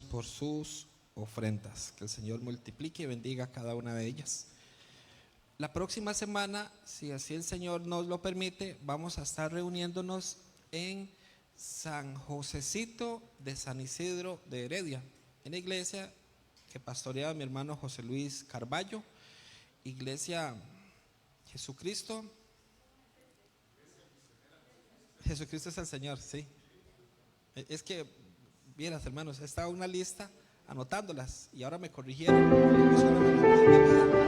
por sus ofrendas. Que el Señor multiplique y bendiga cada una de ellas. La próxima semana, si así el Señor nos lo permite, vamos a estar reuniéndonos en San Josecito de San Isidro de Heredia, en la iglesia que pastoreaba mi hermano José Luis Carballo, Iglesia Jesucristo. Jesucristo es el Señor, sí. Es que, vieras hermanos, estaba una lista anotándolas y ahora me corrigieron. Es una manera de vida.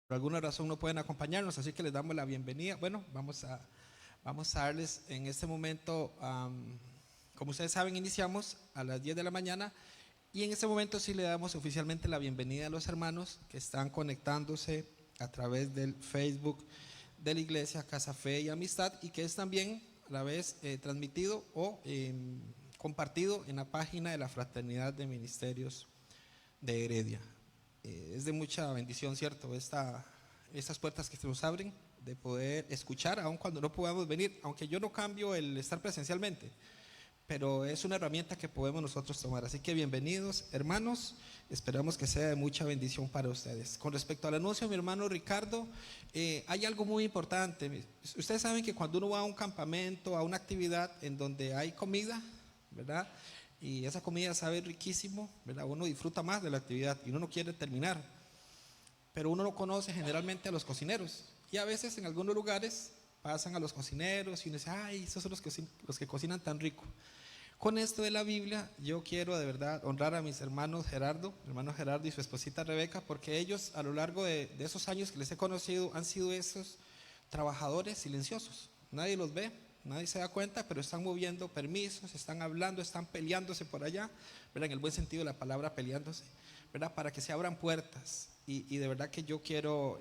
Por alguna razón no pueden acompañarnos, así que les damos la bienvenida. Bueno, vamos a darles en este momento, como ustedes saben, iniciamos a las 10 de la mañana y en este momento sí le damos oficialmente la bienvenida a los hermanos que están conectándose a través del Facebook de la iglesia Casa Fe y Amistad, y que es también a la vez transmitido o compartido en la página de la Fraternidad de Ministerios de Heredia. Es de mucha bendición, ¿cierto? Estas puertas que se nos abren de poder escuchar, aun cuando no podamos venir, aunque yo no cambio el estar presencialmente, pero es una herramienta que podemos nosotros tomar. Así que bienvenidos, hermanos, Esperamos que sea de mucha bendición para ustedes. Con respecto al anuncio, mi hermano Ricardo, hay algo muy importante. Ustedes saben que cuando uno va a un campamento, a una actividad en donde hay comida, ¿verdad? Y esa comida sabe riquísimo, ¿verdad? Uno disfruta más de la actividad y uno no quiere terminar. Pero uno no conoce generalmente a los cocineros. Y a veces en algunos lugares pasan a los cocineros y uno dice, ay, esos son los que cocinan tan rico. Con esto de la Biblia, yo quiero de verdad honrar a mis hermanos Gerardo y su esposita Rebeca, porque ellos a lo largo de esos años que les he conocido han sido esos trabajadores silenciosos. Nadie los ve, nadie se da cuenta, pero están moviendo permisos, están hablando, están peleándose por allá, ¿verdad? En el buen sentido de la palabra peleándose, ¿verdad? Para que se abran puertas. Y de verdad que yo quiero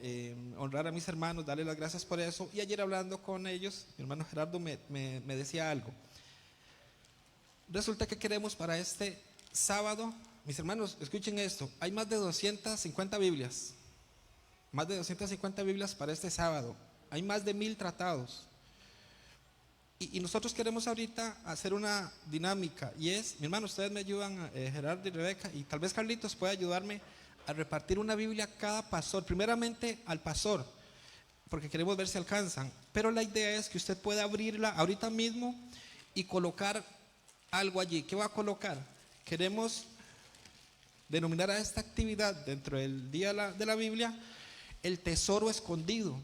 honrar a mis hermanos, darles las gracias por eso. Y ayer hablando con ellos, mi hermano Gerardo me decía algo. Resulta que queremos para este sábado, mis hermanos, escuchen esto, hay más de 250 Biblias, más de 250 Biblias para este sábado, hay más de 1000 tratados. Y nosotros queremos ahorita hacer una dinámica, y es, mi hermano, ustedes me ayudan, Gerardo y Rebeca, y tal vez Carlitos pueda ayudarme a repartir una Biblia a cada pastor, primeramente al pastor, porque queremos ver si alcanzan, pero la idea es que usted pueda abrirla ahorita mismo y colocar algo allí. ¿Qué va a colocar? Queremos denominar a esta actividad dentro del día de la Biblia el tesoro escondido.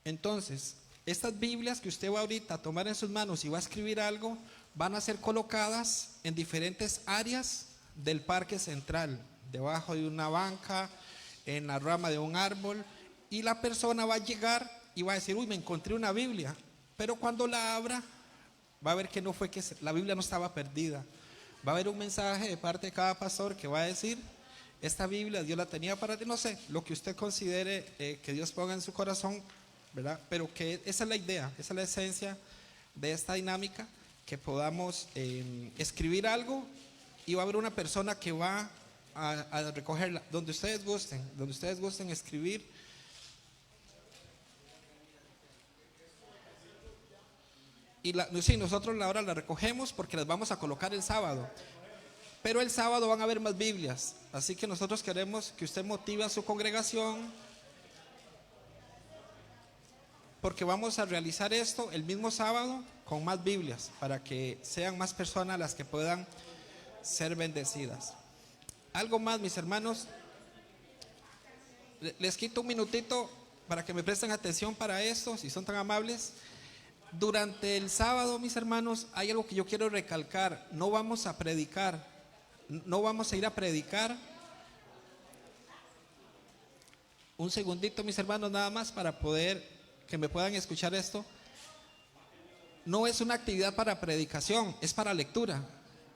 Entonces, estas Biblias que usted va ahorita a tomar en sus manos y va a escribir algo, van a ser colocadas en diferentes áreas del parque central, debajo de una banca, en la rama de un árbol, y la persona va a llegar y va a decir, uy, me encontré una Biblia, pero cuando la abra va a ver que no fue que la Biblia no estaba perdida. Va a haber un mensaje de parte de cada pastor que va a decir, esta Biblia Dios la tenía para ti, no sé, lo que usted considere que Dios ponga en su corazón, ¿verdad? Pero que esa es la idea, esa es la esencia de esta dinámica, que podamos escribir algo y va a haber una persona que va a recogerla, donde ustedes gusten escribir. Y sí, nosotros ahora la recogemos porque las vamos a colocar el sábado. Pero el sábado van a haber más Biblias. Así que nosotros queremos que usted motive a su congregación, porque vamos a realizar esto el mismo sábado con más Biblias, para que sean más personas las que puedan ser bendecidas. Algo más, mis hermanos. Les quito un minutito para que me presten atención para esto, si son tan amables. Durante el sábado, mis hermanos, hay algo que yo quiero recalcar. No vamos a predicar, no vamos a ir a predicar. Un segundito, mis hermanos, nada más para poder que me puedan escuchar esto. No es una actividad para predicación, es para lectura.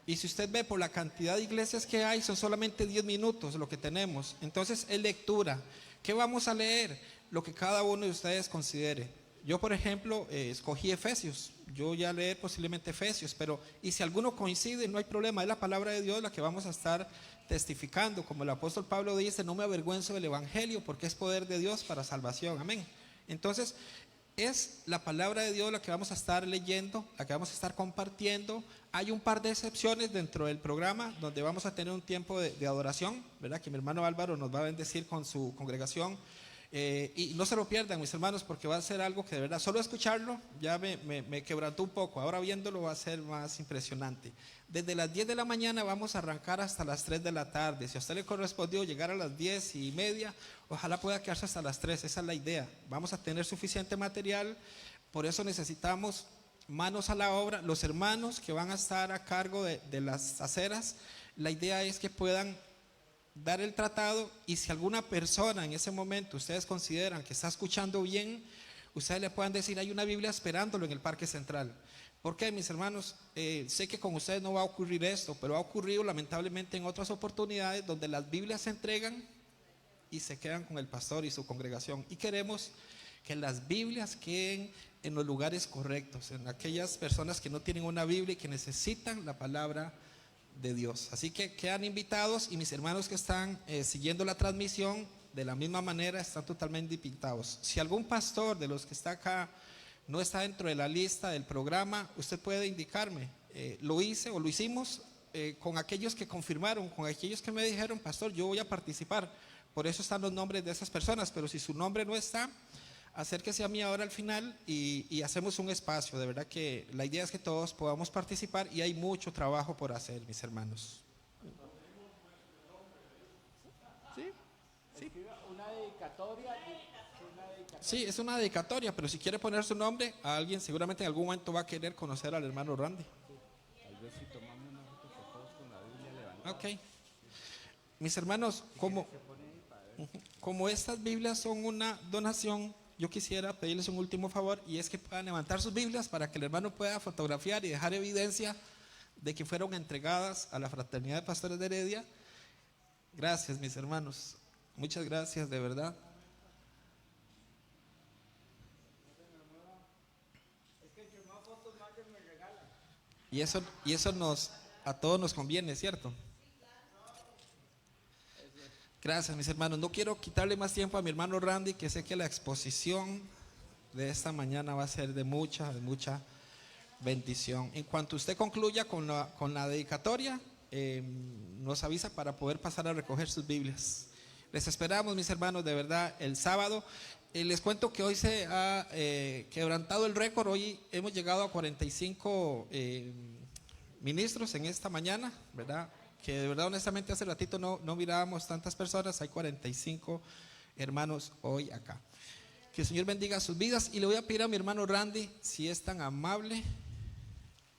Y si usted ve por la cantidad de iglesias que hay, son solamente 10 minutos lo que tenemos. Entonces es lectura. ¿Qué vamos a leer? Lo que cada uno de ustedes considere. Yo, por ejemplo, escogí Efesios. Yo ya leer posiblemente Efesios, pero y si alguno coincide, no hay problema. Es la palabra de Dios la que vamos a estar testificando. Como el apóstol Pablo dice, no me avergüenzo del evangelio porque es poder de Dios para salvación. Amén. Entonces, es la palabra de Dios la que vamos a estar leyendo, la que vamos a estar compartiendo. Hay un par de excepciones dentro del programa donde vamos a tener un tiempo de adoración, ¿verdad? Que mi hermano Álvaro nos va a bendecir con su congregación. Y no se lo pierdan, mis hermanos, porque va a ser algo que de verdad, solo escucharlo ya me quebrantó un poco. Ahora viéndolo va a ser más impresionante. Desde las 10 de la mañana vamos a arrancar hasta las 3 de la tarde. Si a usted le correspondió llegar a las 10:30, ojalá pueda quedarse hasta las 3. Esa es la idea. Vamos a tener suficiente material, por eso necesitamos manos a la obra. Los hermanos que van a estar a cargo de las aceras, la idea es que puedan dar el tratado, y si alguna persona en ese momento ustedes consideran que está escuchando bien, ustedes le puedan decir, hay una Biblia esperándolo en el parque central. ¿Por qué, mis hermanos? Sé que con ustedes no va a ocurrir esto, pero ha ocurrido lamentablemente en otras oportunidades donde las Biblias se entregan y se quedan con el pastor y su congregación, y queremos que las Biblias queden en los lugares correctos, en aquellas personas que no tienen una Biblia y que necesitan la palabra de Dios. Así que quedan invitados, y mis hermanos que están siguiendo la transmisión de la misma manera están totalmente invitados. Si algún pastor de los que está acá no está dentro de la lista del programa, usted puede indicarme. Lo hice o lo hicimos con aquellos que confirmaron, con aquellos que me dijeron, pastor, yo voy a participar. Por eso están los nombres de esas personas, pero si su nombre no está, acérquese a mí ahora al final y hacemos un espacio. De verdad que la idea es que todos podamos participar y hay mucho trabajo por hacer, mis hermanos. Sí, sí. Una dedicatoria. Sí, es una dedicatoria, pero si quiere poner su nombre, a alguien seguramente en algún momento va a querer conocer al hermano Randy. Tal vez si tomamos una foto por todos con la Biblia levantada. Ok. Mis hermanos, como estas Biblias son una donación, yo quisiera pedirles un último favor, y es que puedan levantar sus Biblias para que el hermano pueda fotografiar y dejar evidencia de que fueron entregadas a la Fraternidad de Pastores de Heredia. Gracias, mis hermanos. Muchas gracias, de verdad. Y eso a todos nos conviene, ¿cierto? Gracias, mis hermanos. No quiero quitarle más tiempo a mi hermano Randy, que sé que la exposición de esta mañana va a ser de mucha bendición. En cuanto usted concluya con la dedicatoria, nos avisa para poder pasar a recoger sus Biblias. Les esperamos, mis hermanos, de verdad, el sábado. Les cuento que hoy se ha quebrantado el récord. Hoy hemos llegado a 45 ministros en esta mañana, ¿verdad? Que de verdad, honestamente, hace ratito no mirábamos tantas personas. Hay 45 hermanos hoy acá. Que el Señor bendiga sus vidas. Y le voy a pedir a mi hermano Randy, si es tan amable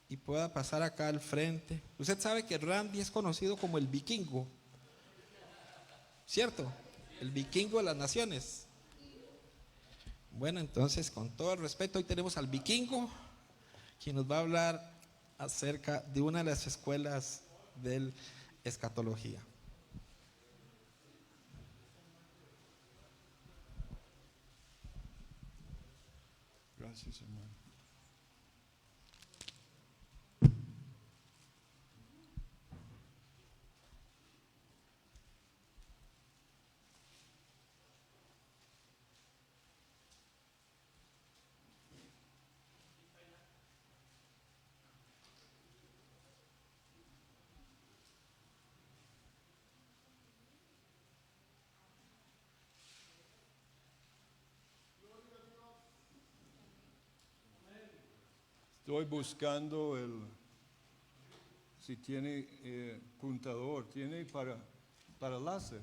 y pueda pasar acá al frente. Usted sabe que Randy es conocido como el vikingo, ¿cierto? El vikingo de las naciones. Bueno, entonces, con todo el respeto, hoy tenemos al vikingo, quien nos va a hablar acerca de una de las escuelas de escatología. Gracias, hermano. Estoy buscando si tiene puntador, tiene para láser.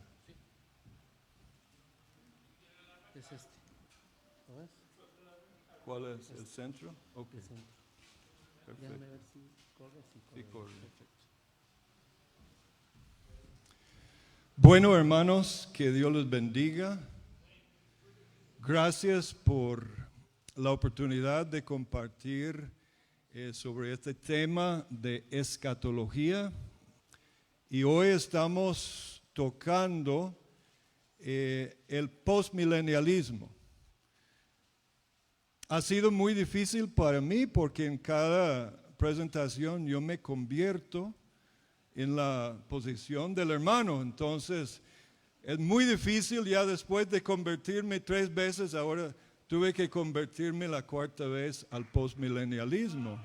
Es este. ¿Lo ves? ¿Cuál es? ¿El centro? Ok, El centro. perfecto. Déjame ver si corre. Sí, corre. Bueno, hermanos, que Dios los bendiga. Gracias por la oportunidad de compartir sobre este tema de escatología. Y hoy estamos tocando el postmilenialismo. Ha sido muy difícil para mí porque en cada presentación yo me convierto en la posición del hermano. Entonces, es muy difícil ya después de convertirme 3 veces, ahora tuve que convertirme la 4ª vez al postmilenialismo.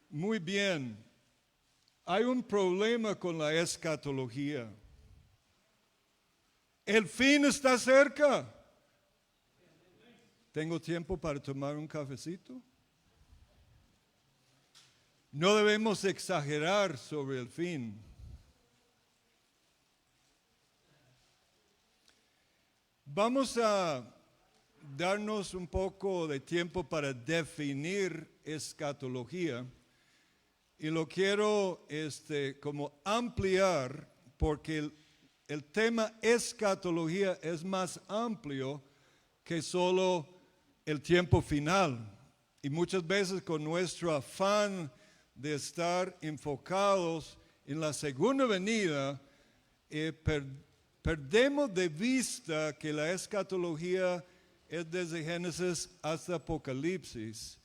Muy bien. Hay un problema con la escatología. El fin está cerca. ¿Tengo tiempo para tomar un cafecito? No debemos exagerar sobre el fin. Vamos a darnos un poco de tiempo para definir escatología y lo quiero como ampliar porque el tema escatología es más amplio que solo el tiempo final. Y muchas veces con nuestro afán de estar enfocados en la segunda venida, perdemos de vista que la escatología es desde Génesis hasta Apocalipsis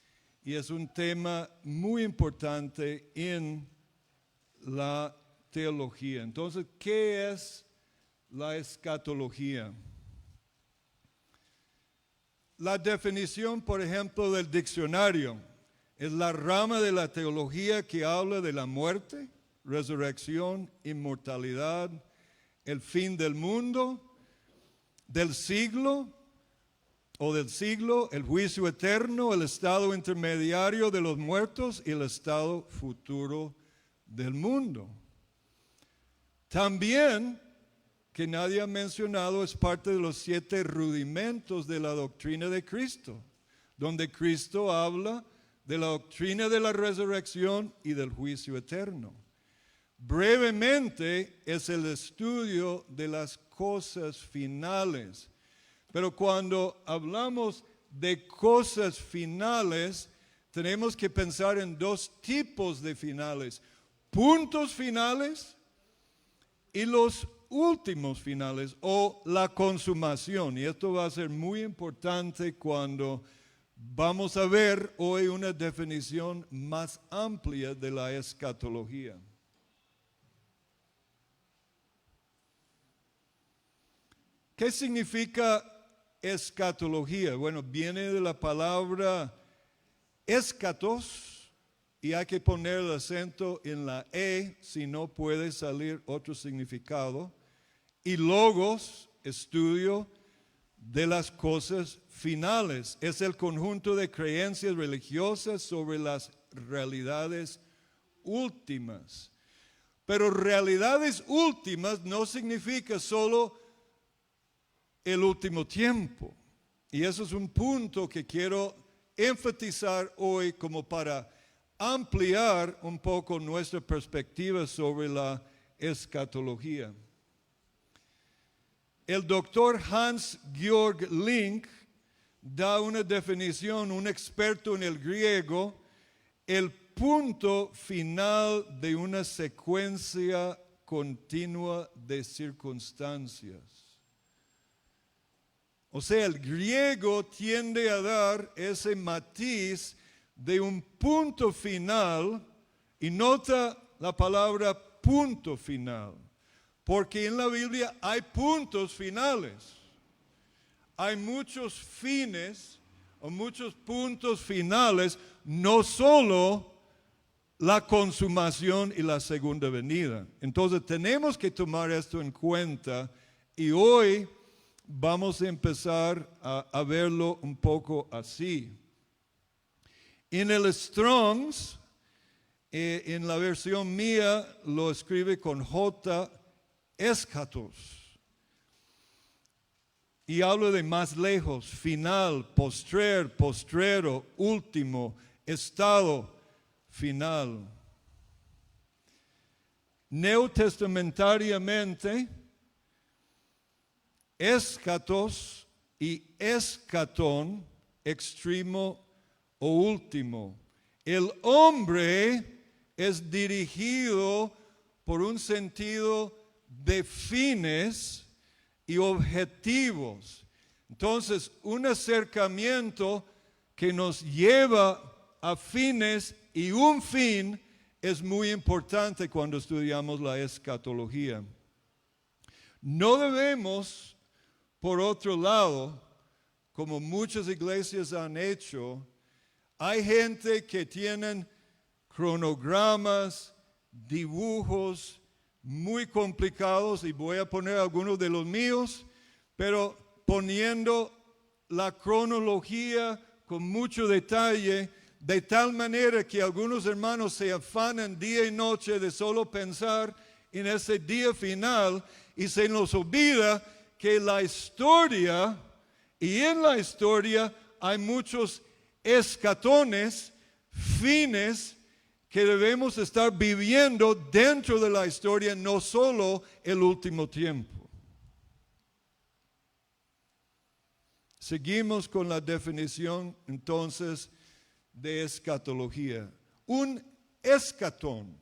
y es un tema muy importante en la teología. Entonces, ¿qué es la escatología? La definición, por ejemplo, del diccionario. Es la rama de la teología que habla de la muerte, resurrección, inmortalidad, el fin del mundo, del siglo, el juicio eterno, el estado intermediario de los muertos y el estado futuro del mundo. También, que nadie ha mencionado, es parte de los 7 rudimentos de la doctrina de Cristo, donde Cristo habla de la doctrina de la resurrección y del juicio eterno. Brevemente es el estudio de las cosas finales. Pero cuando hablamos de cosas finales, tenemos que pensar en 2 tipos de finales: puntos finales y los últimos finales, o la consumación. Y esto va a ser muy importante cuando vamos a ver hoy una definición más amplia de la escatología. ¿Qué significa escatología? Bueno, viene de la palabra escatos, y hay que poner el acento en la E, si no puede salir otro significado. Y logos, estudio de las cosas finales. Es el conjunto de creencias religiosas sobre las realidades últimas. Pero realidades últimas no significa solo el último tiempo. Y eso es un punto que quiero enfatizar hoy como para ampliar un poco nuestra perspectiva sobre la escatología. El doctor Hans-Georg Link da una definición, un experto en el griego, el punto final de una secuencia continua de circunstancias. O sea, el griego tiende a dar ese matiz de un punto final, y nota la palabra punto final, porque en la Biblia hay puntos finales. Hay muchos fines o muchos puntos finales, no solo la consumación y la segunda venida. Entonces tenemos que tomar esto en cuenta, y hoy vamos a empezar a verlo un poco así. En el Strong's, en la versión mía, lo escribe con J, eschatos. Y habla de más lejos, final, postrer, postrero, último, estado final. Neotestamentariamente, eschatos y escatón, extremo o último. El hombre es dirigido por un sentido de fines y objetivos. Entonces, un acercamiento que nos lleva a fines y un fin es muy importante cuando estudiamos la escatología. No debemos, por otro lado, como muchas iglesias han hecho, hay gente que tienen cronogramas, dibujos muy complicados, y voy a poner algunos de los míos, pero poniendo la cronología con mucho detalle, de tal manera que algunos hermanos se afanan día y noche de solo pensar en ese día final, y se nos olvida que la historia, y en la historia hay muchos escatones, fines que debemos estar viviendo dentro de la historia, no solo el último tiempo. Seguimos con la definición entonces de escatología. Un escatón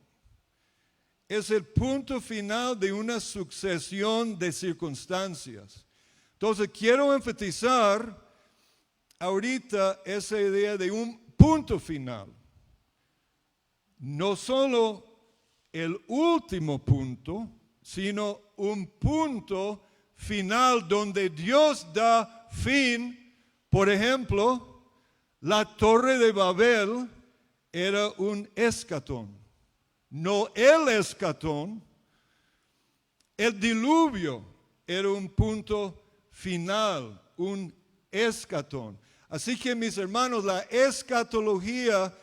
es el punto final de una sucesión de circunstancias. Entonces quiero enfatizar ahorita esa idea de un punto final. No solo el último punto, sino un punto final donde Dios da fin. Por ejemplo, la Torre de Babel era un escatón, no el escatón. El diluvio era un punto final, un escatón. Así que mis hermanos, la escatología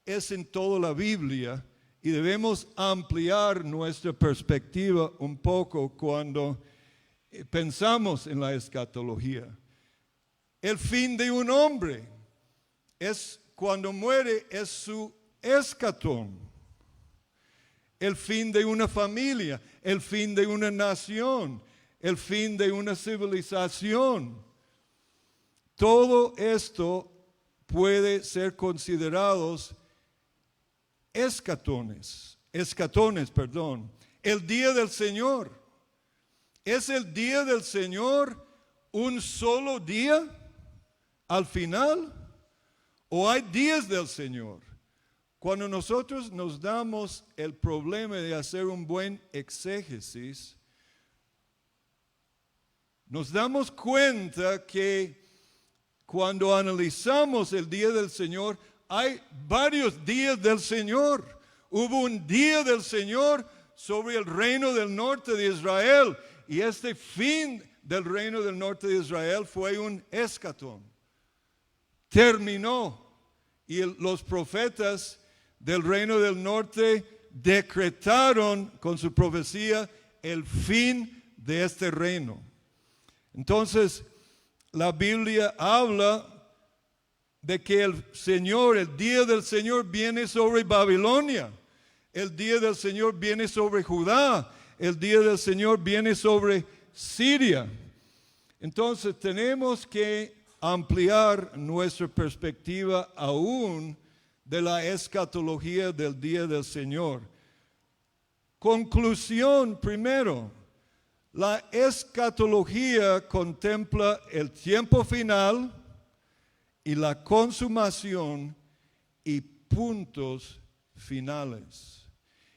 es en toda la Biblia y debemos ampliar nuestra perspectiva un poco cuando pensamos en la escatología. El fin de un hombre es cuando muere, es su escatón. El fin de una familia, el fin de una nación, el fin de una civilización. Todo esto puede ser considerados escatones. El día del Señor. ¿Es el día del Señor un solo día al final? ¿O hay días del Señor? Cuando nosotros nos damos el problema de hacer un buen exégesis, nos damos cuenta que cuando analizamos el día del Señor, hay varios días del Señor. Hubo un día del Señor sobre el reino del norte de Israel, y este fin del reino del norte de Israel fue un escatón. Terminó, y los profetas del reino del norte decretaron con su profecía el fin de este reino. Entonces, la Biblia habla de que el Señor, el día del Señor viene sobre Babilonia, el día del Señor viene sobre Judá, el día del Señor viene sobre Siria. Entonces tenemos que ampliar nuestra perspectiva aún de la escatología del día del Señor. Conclusión primero. La escatología contempla el tiempo final y la consumación y puntos finales.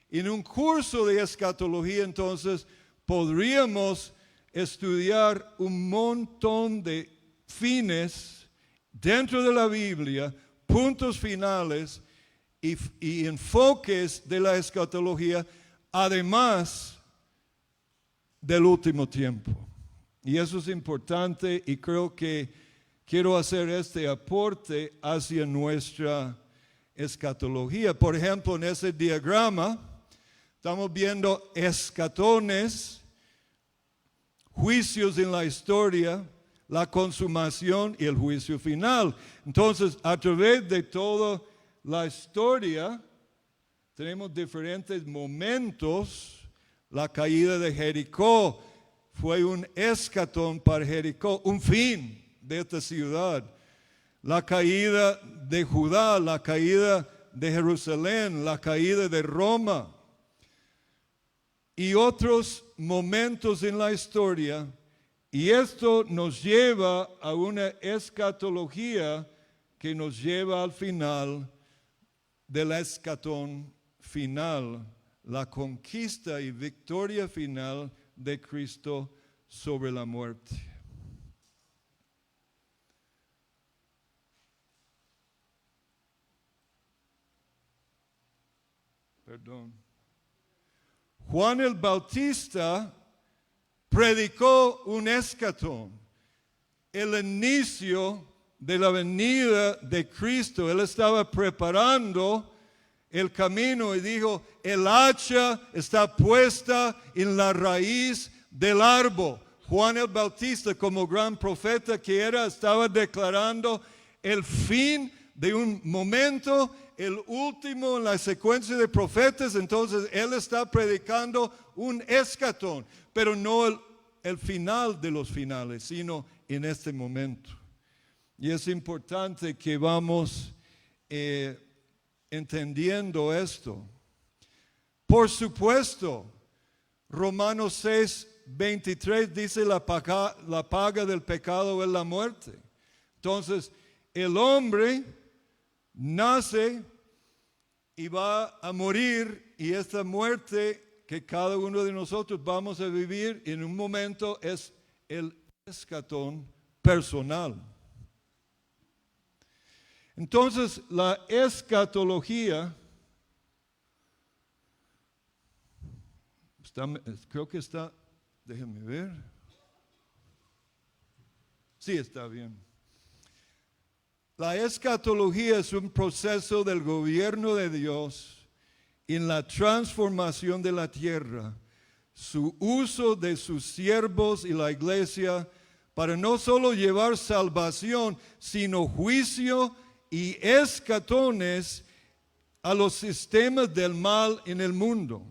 En un curso de escatología, entonces, podríamos estudiar un montón de fines dentro de la Biblia, puntos finales y enfoques de la escatología, además del último tiempo. Y eso es importante, y creo que quiero hacer este aporte hacia nuestra escatología. Por ejemplo, en ese diagrama estamos viendo escatones, juicios en la historia, la consumación y el juicio final. Entonces, a través de toda la historia, tenemos diferentes momentos. La caída de Jericó fue un escatón para Jericó, un fin de esta ciudad. La caída de Judá, la caída de Jerusalén, la caída de Roma y otros momentos en la historia. Y esto nos lleva a una escatología que nos lleva al final del escatón final, la conquista y victoria final de Cristo sobre la muerte. Juan el Bautista predicó un escatón, el inicio de la venida de Cristo. Él estaba preparando el camino y dijo: el hacha está puesta en la raíz del árbol. Juan el Bautista, como gran profeta que era, estaba declarando el fin de un momento, el último en la secuencia de profetas. Entonces él está predicando un escatón, pero no el final de los finales, sino en este momento. Y es importante que vamos entendiendo esto. Por supuesto, Romanos 6:23 dice la paga del pecado es la muerte. Entonces, el hombre nace y va a morir, y esta muerte que cada uno de nosotros vamos a vivir en un momento es el escatón personal. Entonces, la escatología, creo que está, déjenme ver. Sí, está bien. La escatología es un proceso del gobierno de Dios en la transformación de la tierra, su uso de sus siervos y la iglesia para no solo llevar salvación, sino juicio y escatones a los sistemas del mal en el mundo.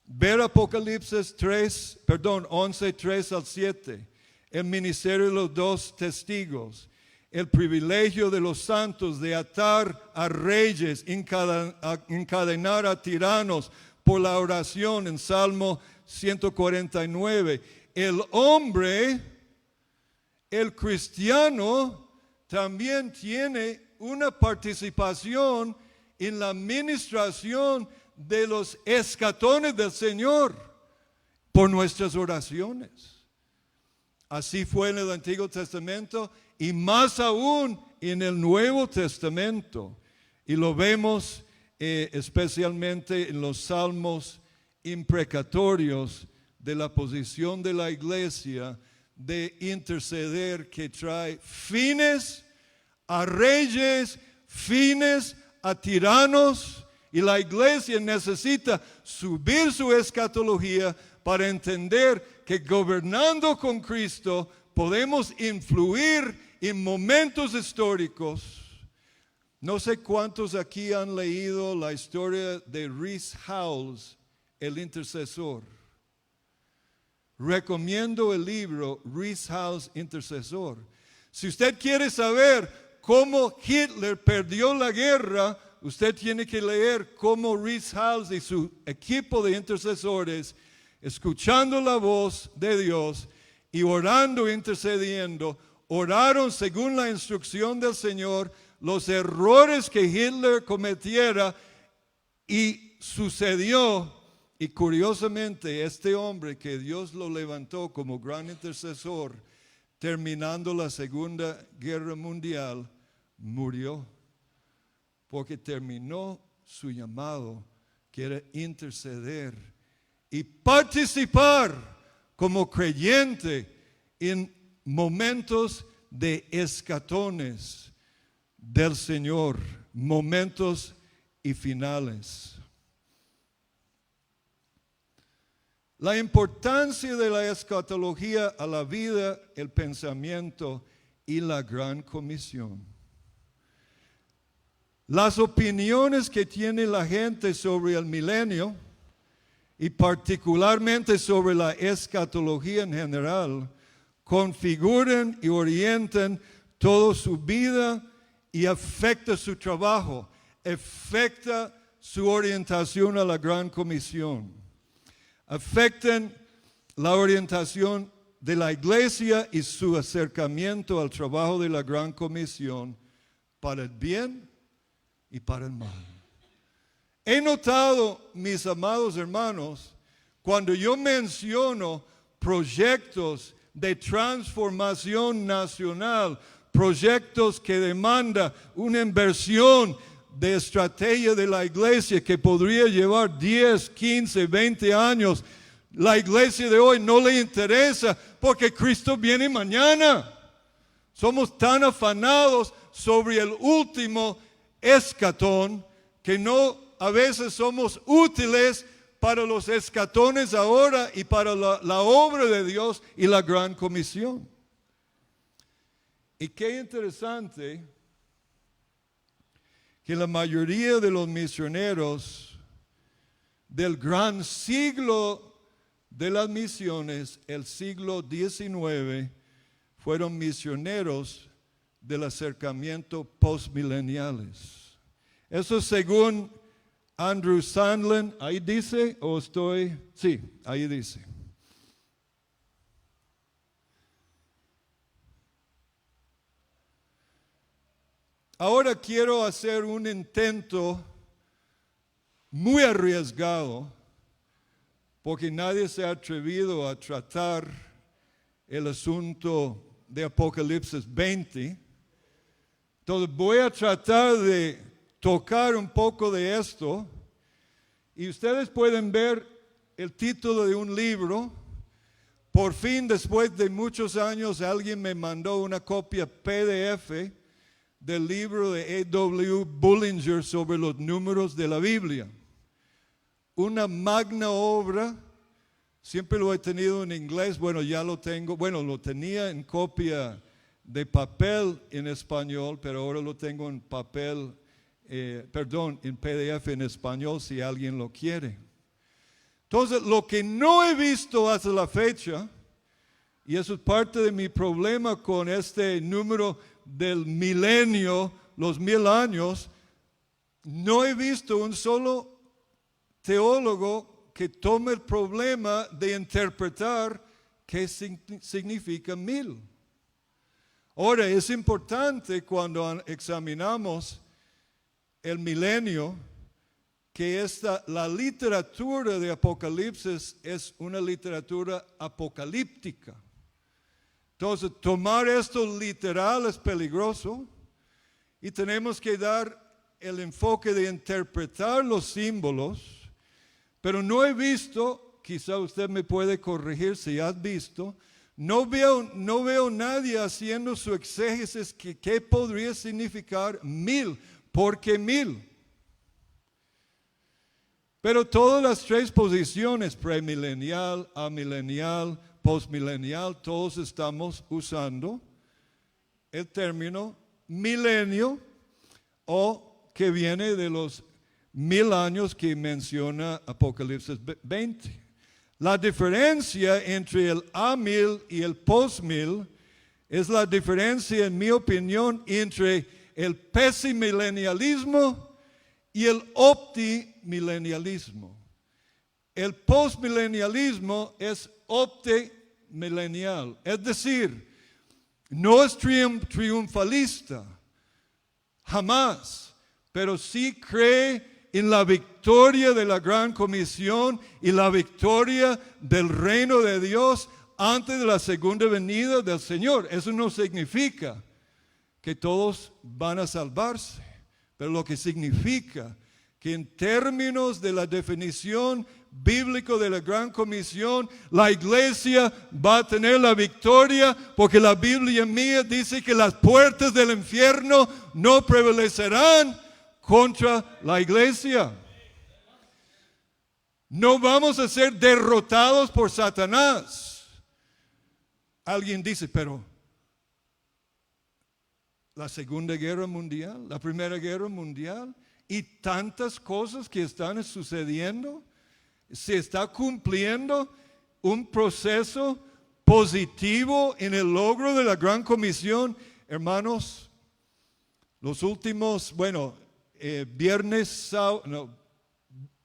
Ver Apocalipsis 11, 3 al 7, el ministerio de los dos testigos, el privilegio de los santos de atar a reyes, encadenar a tiranos por la oración en Salmo 149. El hombre, el cristiano, también tiene una participación en la administración de los escatones del Señor por nuestras oraciones. Así fue en el Antiguo Testamento y más aún en el Nuevo Testamento. Y lo vemos especialmente en los salmos imprecatorios de la posición de la iglesia de interceder, que trae fines a reyes, fines a tiranos. Y la iglesia necesita subir su escatología para entender que gobernando con Cristo podemos influir en momentos históricos. No sé cuántos aquí han leído la historia de Rees Howells, el intercesor. Recomiendo el libro Rees Howells, Intercesor. Si usted quiere saber cómo Hitler perdió la guerra, usted tiene que leer cómo Rees Howells y su equipo de intercesores, escuchando la voz de Dios y orando, intercediendo, oraron según la instrucción del Señor los errores que Hitler cometiera, y sucedió. Y curiosamente, este hombre que Dios lo levantó como gran intercesor, terminando la Segunda Guerra Mundial, murió, porque terminó su llamado, que era interceder y participar como creyente en momentos de escatones del Señor, momentos y finales. La importancia de la escatología a la vida, el pensamiento y la gran comisión. Las opiniones que tiene la gente sobre el milenio y particularmente sobre la escatología en general configuran y orientan toda su vida y afecta su trabajo, afecta su orientación a la gran comisión. Afectan la orientación de la iglesia y su acercamiento al trabajo de la gran comisión para el bien y para el mal. He notado, mis amados hermanos, cuando yo menciono proyectos de transformación nacional, proyectos que demandan una inversión de estrategia de la iglesia que podría llevar 10, 15, 20 años, la iglesia de hoy no le interesa porque Cristo viene mañana. Somos tan afanados sobre el último escatón que no a veces somos útiles para los escatones ahora y para la obra de Dios y la gran comisión. Y qué interesante que la mayoría de los misioneros del gran siglo de las misiones, el siglo XIX, fueron misioneros del acercamiento postmileniales. Eso según Andrew Sandlin, ahí dice, o estoy, sí, ahí dice. Ahora quiero hacer un intento muy arriesgado, porque nadie se ha atrevido a tratar el asunto de Apocalipsis 20, Entonces voy a tratar de tocar un poco de esto y ustedes pueden ver el título de un libro. Por fin, después de muchos años, alguien me mandó una copia PDF del libro de A.W. Bullinger sobre los números de la Biblia. Una magna obra, siempre lo he tenido en inglés, bueno, ya lo tengo, bueno, lo tenía en copia de papel en español, pero ahora lo tengo en papel, en PDF en español si alguien lo quiere. Entonces, lo que no he visto hasta la fecha, y eso es parte de mi problema con este número del milenio, los 1000 años, no he visto un solo teólogo que tome el problema de interpretar qué significa 1000. Ahora, es importante cuando examinamos el milenio que la literatura de Apocalipsis es una literatura apocalíptica. Entonces, tomar esto literal es peligroso y tenemos que dar el enfoque de interpretar los símbolos, pero no he visto, quizá usted me puede corregir si has visto, no veo nadie haciendo su exégesis que qué podría significar 1000, ¿por qué 1000? Pero todas las tres posiciones, premilenial, amilenial, postmilenial, todos estamos usando el término milenio o que viene de los 1000 años que menciona Apocalipsis 20. La diferencia entre el A1000 y el post-1000 es la diferencia, en mi opinión, entre el pesimilenialismo y el optimilenialismo. El postmilenialismo es optimilenial, es decir, no es triunfalista, jamás, pero sí cree en la victoria de la gran comisión y la victoria del reino de Dios antes de la segunda venida del Señor. Eso no significa que todos van a salvarse, pero lo que significa que en términos de la definición bíblica de la gran comisión, la iglesia va a tener la victoria, porque la Biblia mía dice que las puertas del infierno no prevalecerán contra la iglesia. No vamos a ser derrotados por Satanás. Alguien dice, pero la Segunda Guerra Mundial, la Primera Guerra Mundial y tantas cosas que están sucediendo, se está cumpliendo un proceso positivo en el logro de la gran comisión. Hermanos, los últimos,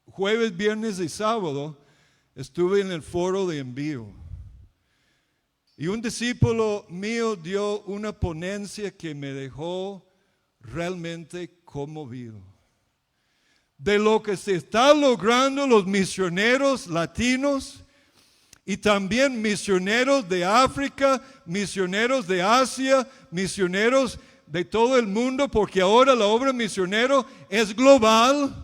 jueves, viernes y sábado estuve en el foro de envío. Y un discípulo mío dio una ponencia que me dejó realmente conmovido. De lo que se está logrando los misioneros latinos y también misioneros de África, misioneros de Asia, misioneros de todo el mundo, porque ahora la obra misionero es global.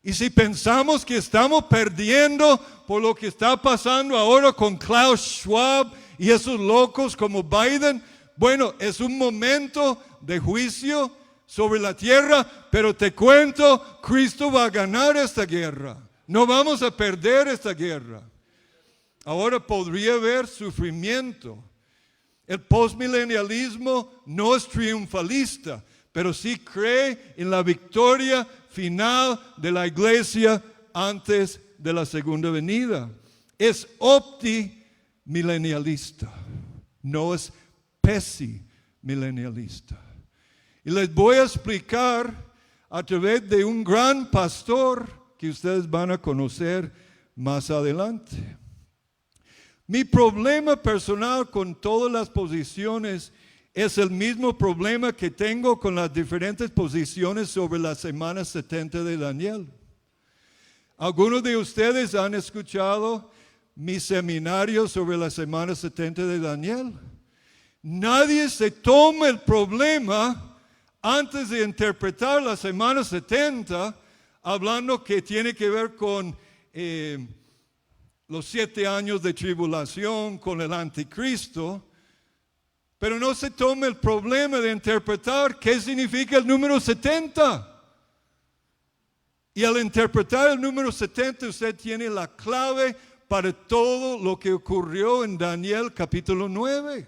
Y si pensamos que estamos perdiendo por lo que está pasando ahora con Klaus Schwab y esos locos como Biden, bueno, es un momento de juicio sobre la tierra, pero te cuento, Cristo va a ganar esta guerra. No vamos a perder esta guerra. Ahora podría haber sufrimiento. El postmilenialismo no es triunfalista, pero sí cree en la victoria final de la iglesia antes de la segunda venida. Es optimilenialista, no es pesimilenialista. Y les voy a explicar a través de un gran pastor que ustedes van a conocer más adelante. Mi problema personal con todas las posiciones es el mismo problema que tengo con las diferentes posiciones sobre la semana 70 de Daniel. Algunos de ustedes han escuchado mi seminario sobre la semana 70 de Daniel. Nadie se toma el problema antes de interpretar la semana 70, hablando que tiene que ver con los 7 años de tribulación, con el anticristo, pero no se toma el problema de interpretar qué significa el número 70. Y al interpretar el número 70, usted tiene la clave para todo lo que ocurrió en Daniel capítulo 9.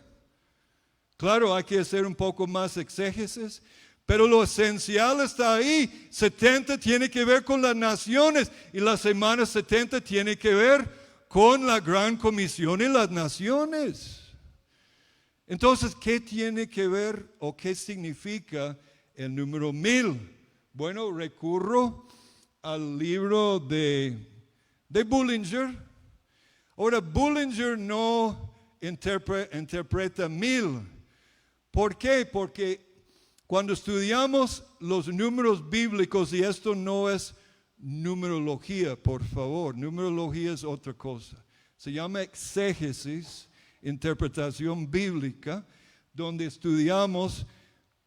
Claro, hay que hacer un poco más exégesis, pero lo esencial está ahí. 70 tiene que ver con las naciones y la semana 70 tiene que ver con la gran comisión y las naciones. Entonces, ¿qué tiene que ver o qué significa el número 1000? Bueno, recurro al libro de Bullinger. Ahora, Bullinger no interpreta 1000. ¿Por qué? Porque cuando estudiamos los números bíblicos, y esto no es numerología, por favor, numerología es otra cosa. Se llama exégesis, interpretación bíblica, donde estudiamos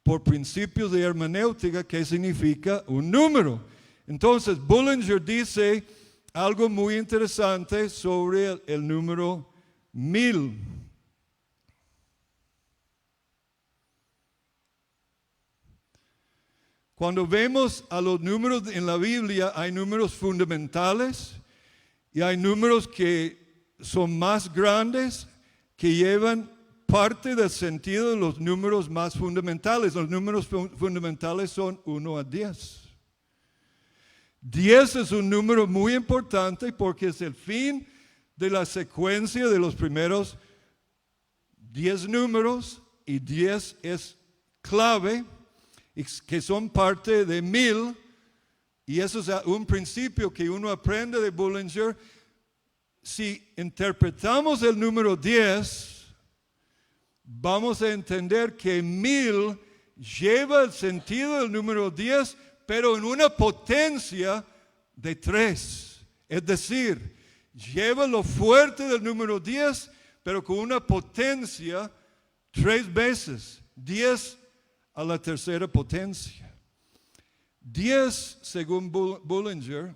por principios de hermenéutica qué significa un número. Entonces, Bullinger dice algo muy interesante sobre el número 1000. Cuando vemos a los números en la Biblia, hay números fundamentales y hay números que son más grandes, que llevan parte del sentido de los números más fundamentales. Los números fundamentales son 1 a 10. 10 es un número muy importante porque es el fin de la secuencia de los primeros 10 números, y 10 es clave, que son parte de 1000, y eso es un principio que uno aprende de Bullinger. Si interpretamos el número 10, vamos a entender que 1000 lleva el sentido del número 10, pero en una potencia de 3. Es decir, lleva lo fuerte del número 10, pero con una potencia 3 veces. 10 a la tercera potencia. 10, según Bullinger,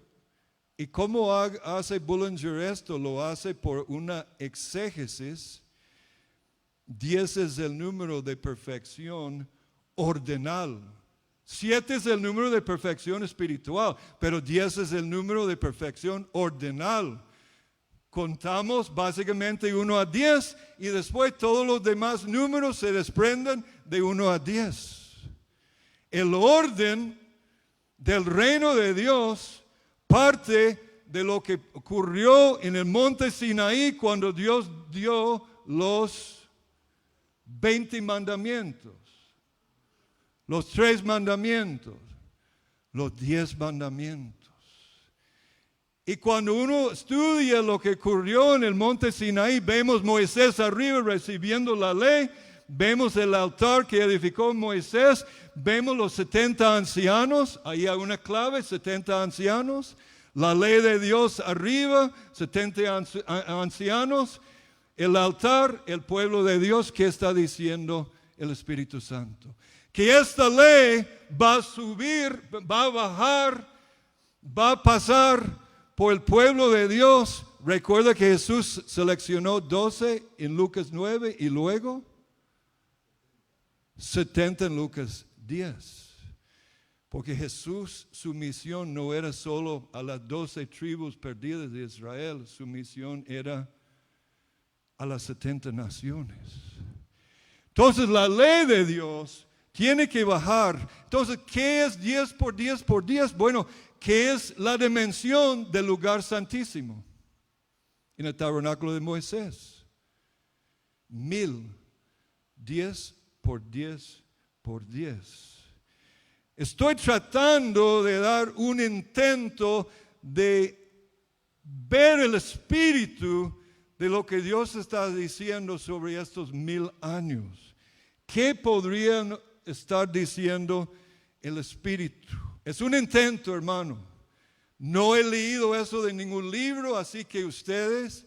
¿y cómo hace Bullinger esto? Lo hace por una exégesis. 10 es el número de perfección ordinal. 7 es el número de perfección espiritual, pero 10 es el número de perfección ordinal. Contamos básicamente 1 a 10 y después todos los demás números se desprenden de 1 a 10. El orden del reino de Dios parte de lo que ocurrió en el monte Sinaí cuando Dios dio los 20 mandamientos, los 3 mandamientos, los 10 mandamientos. Y cuando uno estudia lo que ocurrió en el monte Sinaí, vemos Moisés arriba recibiendo la ley, vemos el altar que edificó Moisés, vemos los 70 ancianos, ahí hay una clave, 70 ancianos, la ley de Dios arriba, 70 ancianos, el altar, el pueblo de Dios. ¿Qué está diciendo el Espíritu Santo? Que esta ley va a subir, va a bajar, va a pasar por el pueblo de Dios. Recuerda que Jesús seleccionó 12 en Lucas 9 y luego 70 en Lucas 10. Porque Jesús, su misión no era solo a las 12 tribus perdidas de Israel, su misión era a las 70 naciones. Entonces la ley de Dios tiene que bajar. Entonces, ¿qué es 10 por 10 por 10? Bueno, ¿qué es la dimensión del lugar santísimo en el tabernáculo de Moisés? 1000, 10 por 10 por 10. Estoy tratando de dar un intento de ver el espíritu de lo que Dios está diciendo sobre estos 1000 años. ¿Qué podrían estar diciendo el espíritu? Es un intento, hermano. No he leído eso de ningún libro, así que ustedes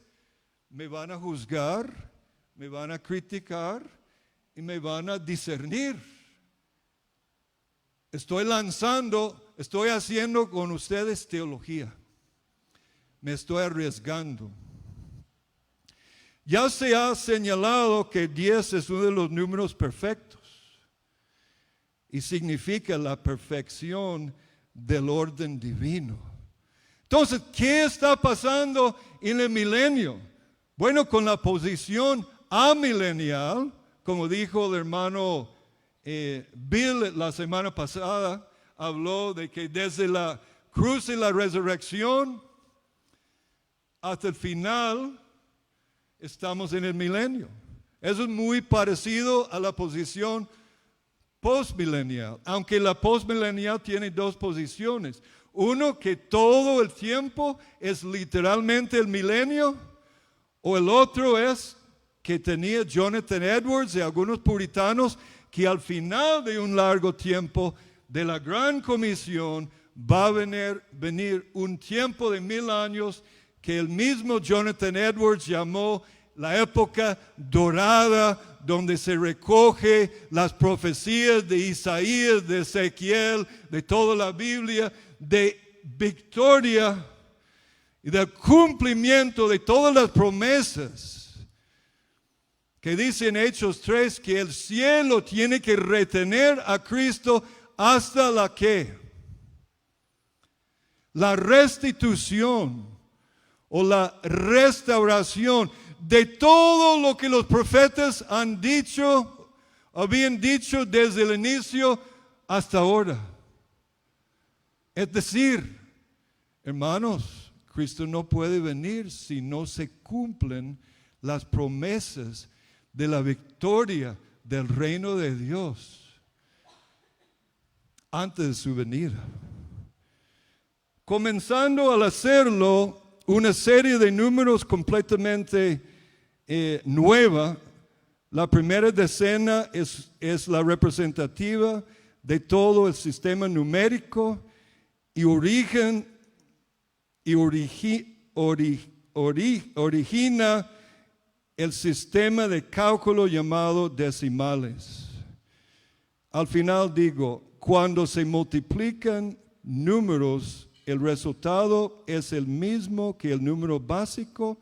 me van a juzgar, me van a criticar y me van a discernir. Estoy haciendo con ustedes teología. Me estoy arriesgando. Ya se ha señalado que 10 es uno de los números perfectos y significa la perfección del orden divino. Entonces, ¿qué está pasando en el milenio? Bueno, con la posición amilenial, como dijo el hermano Bill la semana pasada, habló de que desde la cruz y la resurrección hasta el final estamos en el milenio. Eso es muy parecido a la posición postmilenial, aunque la postmilenial tiene dos posiciones. Uno, que todo el tiempo es literalmente el milenio, o el otro es que tenía Jonathan Edwards y algunos puritanos, que al final de un largo tiempo de la gran comisión va a venir un tiempo de 1000 años que el mismo Jonathan Edwards llamó la época dorada, donde se recoge las profecías de Isaías, de Ezequiel, de toda la Biblia, de victoria y del cumplimiento de todas las promesas que dice en Hechos 3 que el cielo tiene que retener a Cristo hasta la ¿qué? La restitución o la restauración de todo lo que los profetas habían dicho desde el inicio hasta ahora. Es decir, hermanos, Cristo no puede venir si no se cumplen las promesas de la victoria del reino de Dios antes de su venida. Comenzando al hacerlo, una serie de números completamente nueva. La primera decena es la representativa de todo el sistema numérico y origina el sistema de cálculo llamado decimales. Al final digo, cuando se multiplican números, el resultado es el mismo que el número básico,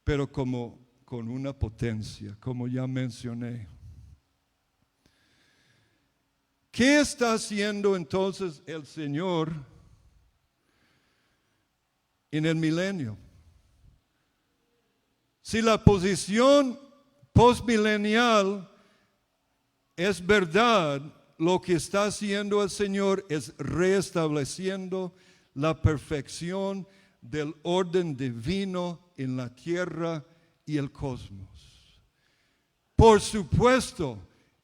pero con una potencia, como ya mencioné. ¿Qué está haciendo entonces el Señor en el milenio? Si la posición postmilenial es verdad, lo que está haciendo el Señor es reestableciendo la perfección del orden divino en la tierra y el cosmos. Por supuesto,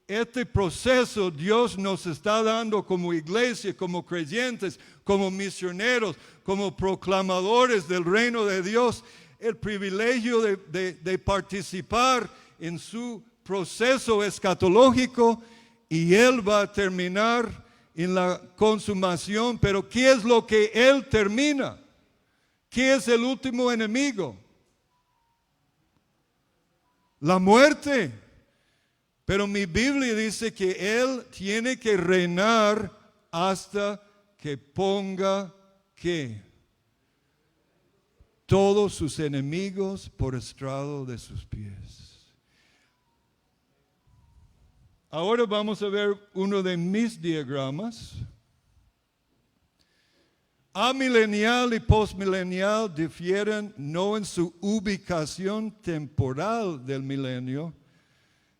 este proceso Dios nos está dando como iglesia, como creyentes, como misioneros, como proclamadores del reino de Dios, el privilegio de participar en su proceso escatológico, y Él va a terminar en la consumación. Pero ¿qué es lo que Él termina? ¿Qué es el último enemigo? La muerte. Pero mi Biblia dice que Él tiene que reinar hasta que ponga ¿qué? Todos sus enemigos por estrado de sus pies. Ahora vamos a ver uno de mis diagramas. Amilenial y postmilenial difieren no en su ubicación temporal del milenio,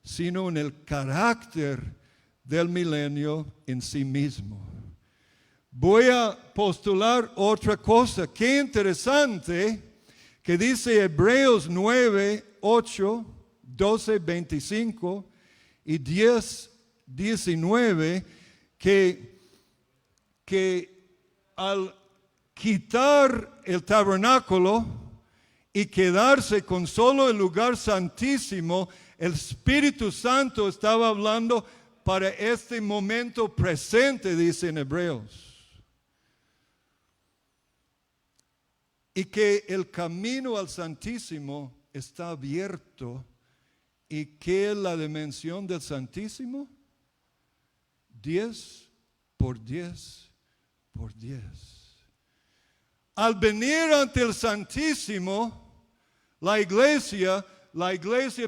sino en el carácter del milenio en sí mismo. Voy a postular otra cosa. Qué interesante que dice Hebreos 9, 8, 12, 25 y 10, 19, que al quitar el tabernáculo y quedarse con solo el lugar santísimo, el Espíritu Santo estaba hablando para este momento presente, dice en Hebreos. Y que el camino al Santísimo está abierto ¿Y qué es la dimensión del Santísimo? 10 por 10 por 10. Al venir ante el Santísimo, la iglesia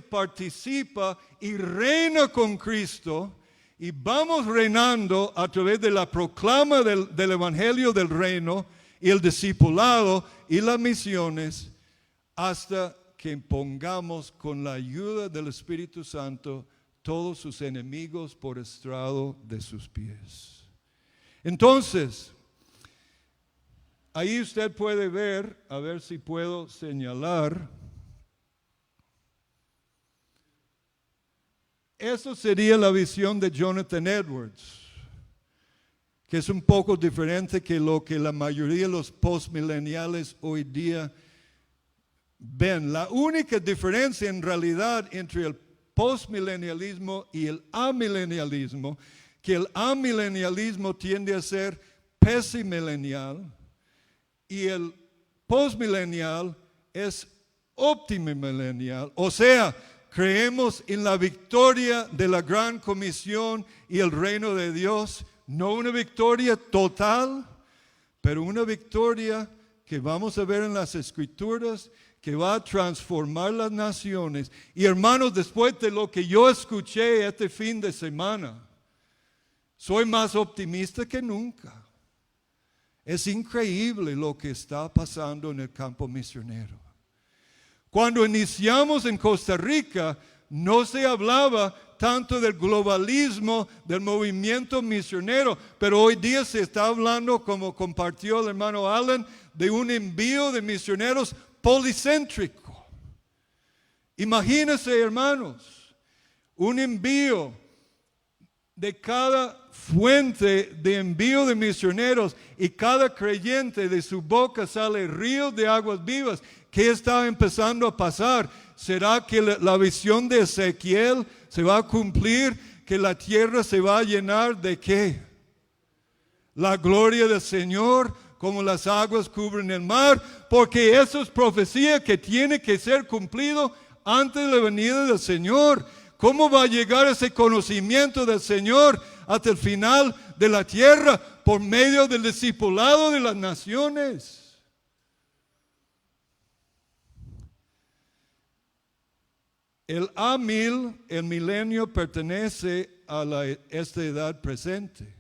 participa y reina con Cristo, y vamos reinando a través de la proclama del Evangelio del Reino y el discipulado y las misiones, hasta que pongamos con la ayuda del Espíritu Santo todos sus enemigos por estrado de sus pies. Entonces, ahí usted puede ver, a ver si puedo señalar. Eso sería la visión de Jonathan Edwards, que es un poco diferente que lo que la mayoría de los postmileniales hoy día ven. La única diferencia en realidad entre el postmilenialismo y el amilenialismo, que el amilenialismo tiende a ser pesimilenial y el postmilenial es optimilenial. O sea, creemos en la victoria de la gran comisión y el reino de Dios, no una victoria total, pero una victoria que vamos a ver en las Escrituras, que va a transformar las naciones. Y hermanos, después de lo que yo escuché este fin de semana, soy más optimista que nunca. Es increíble lo que está pasando en el campo misionero. Cuando iniciamos en Costa Rica, no se hablaba tanto del globalismo, del movimiento misionero, pero hoy día se está hablando, como compartió el hermano Allen, de un envío de misioneros policéntrico. Imagínense, hermanos, un envío de cada fuente de envío de misioneros, y cada creyente de su boca sale ríos de aguas vivas. ¿Qué está empezando a pasar? ¿Será que la visión de Ezequiel se va a cumplir? ¿Que la tierra se va a llenar de qué? La gloria del Señor, como las aguas cubren el mar, porque eso es profecía que tiene que ser cumplido antes de la venida del Señor. ¿Cómo va a llegar ese conocimiento del Señor hasta el final de la tierra? Por medio del discipulado de las naciones. El A1000, el milenio, pertenece a esta edad presente.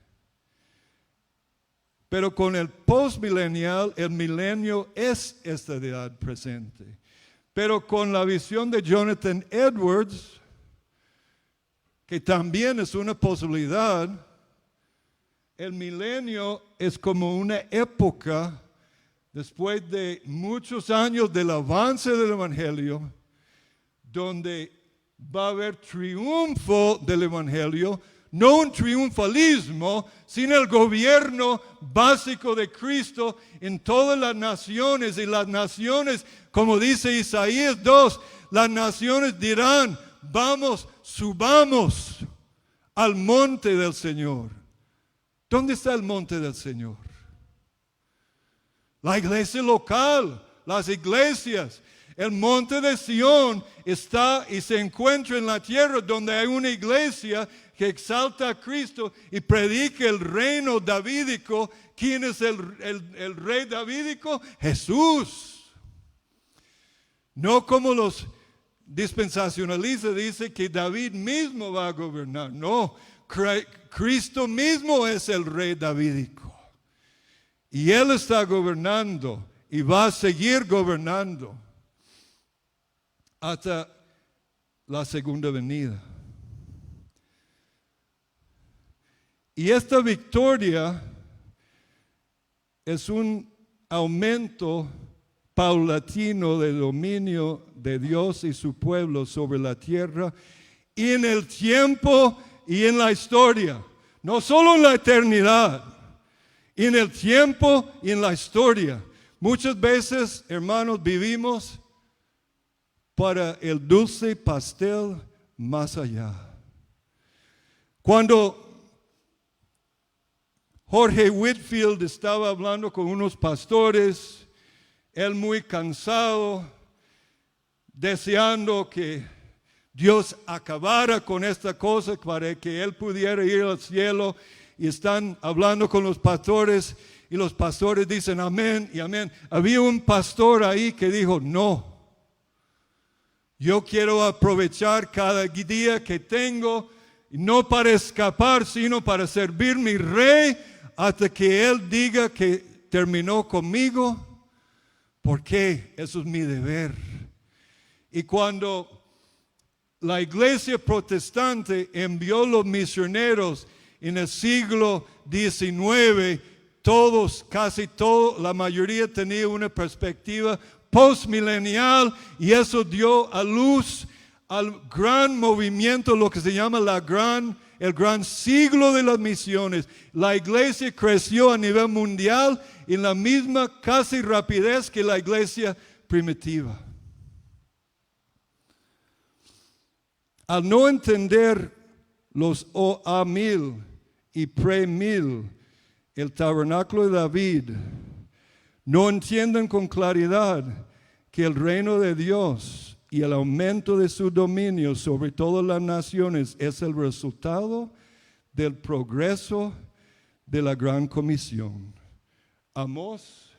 Pero con el postmilenial, el milenio es esta edad presente. Pero con la visión de Jonathan Edwards, que también es una posibilidad, el milenio es como una época después de muchos años del avance del Evangelio, donde va a haber triunfo del Evangelio, no un triunfalismo, sino el gobierno básico de Cristo en todas las naciones. Y las naciones, como dice Isaías 2, las naciones dirán: vamos, subamos al monte del Señor. ¿Dónde está el monte del Señor? La iglesia local, las iglesias. El monte de Sión está y se encuentra en la tierra, donde hay una iglesia que exalta a Cristo y predica el reino davídico. ¿Quién es el rey davídico? Jesús. No como los dispensacionalistas dicen que David mismo va a gobernar. No, Cristo mismo es el rey davídico. Y Él está gobernando y va a seguir gobernando hasta la segunda venida. Y esta victoria es un aumento paulatino del dominio de Dios y su pueblo sobre la tierra y en el tiempo y en la historia. No solo en la eternidad, en el tiempo y en la historia. Muchas veces, hermanos, vivimos para el dulce pastel más allá. Cuando Jorge Whitfield estaba hablando con unos pastores, él muy cansado, deseando que Dios acabara con esta cosa para que él pudiera ir al cielo. Y están hablando con los pastores y los pastores dicen amén y amén. Había un pastor ahí que dijo, no, yo quiero aprovechar cada día que tengo, no para escapar, sino para servir mi rey hasta que él diga que terminó conmigo, porque eso es mi deber. Y cuando la iglesia protestante envió los misioneros en el siglo XIX, todos, casi todos, la mayoría tenía una perspectiva postmilenial y eso dio a luz al gran movimiento, lo que se llama el gran siglo de las misiones. La iglesia creció a nivel mundial en la misma casi rapidez que la iglesia primitiva. Al no entender los OA1000 y pre-1000, el tabernáculo de David, no entienden con claridad que el reino de Dios y el aumento de su dominio sobre todas las naciones es el resultado del progreso de la gran comisión. Amós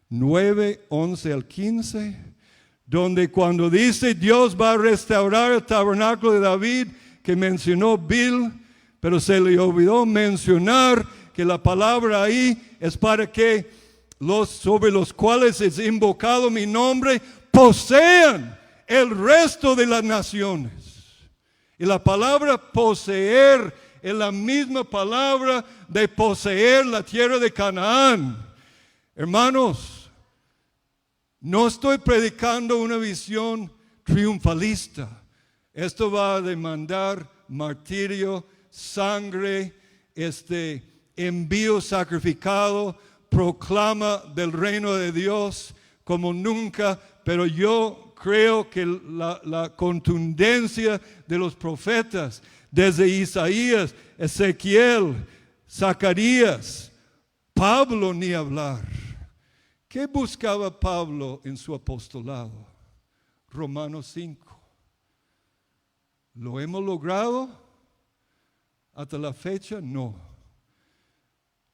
9, 11 al 15, donde cuando dice Dios va a restaurar el tabernáculo de David, que mencionó Bill, pero se le olvidó mencionar que la palabra ahí es para que los sobre los cuales es invocado mi nombre posean el resto de las naciones. Y la palabra poseer es la misma palabra de poseer la tierra de Canaán. Hermanos, no estoy predicando una visión triunfalista. Esto va a demandar martirio, sangre, envío sacrificado, proclama del reino de Dios como nunca, pero yo creo que la contundencia de los profetas, desde Isaías, Ezequiel, Zacarías, Pablo ni hablar. ¿Qué buscaba Pablo en su apostolado? Romanos 5. ¿Lo hemos logrado hasta la fecha? No.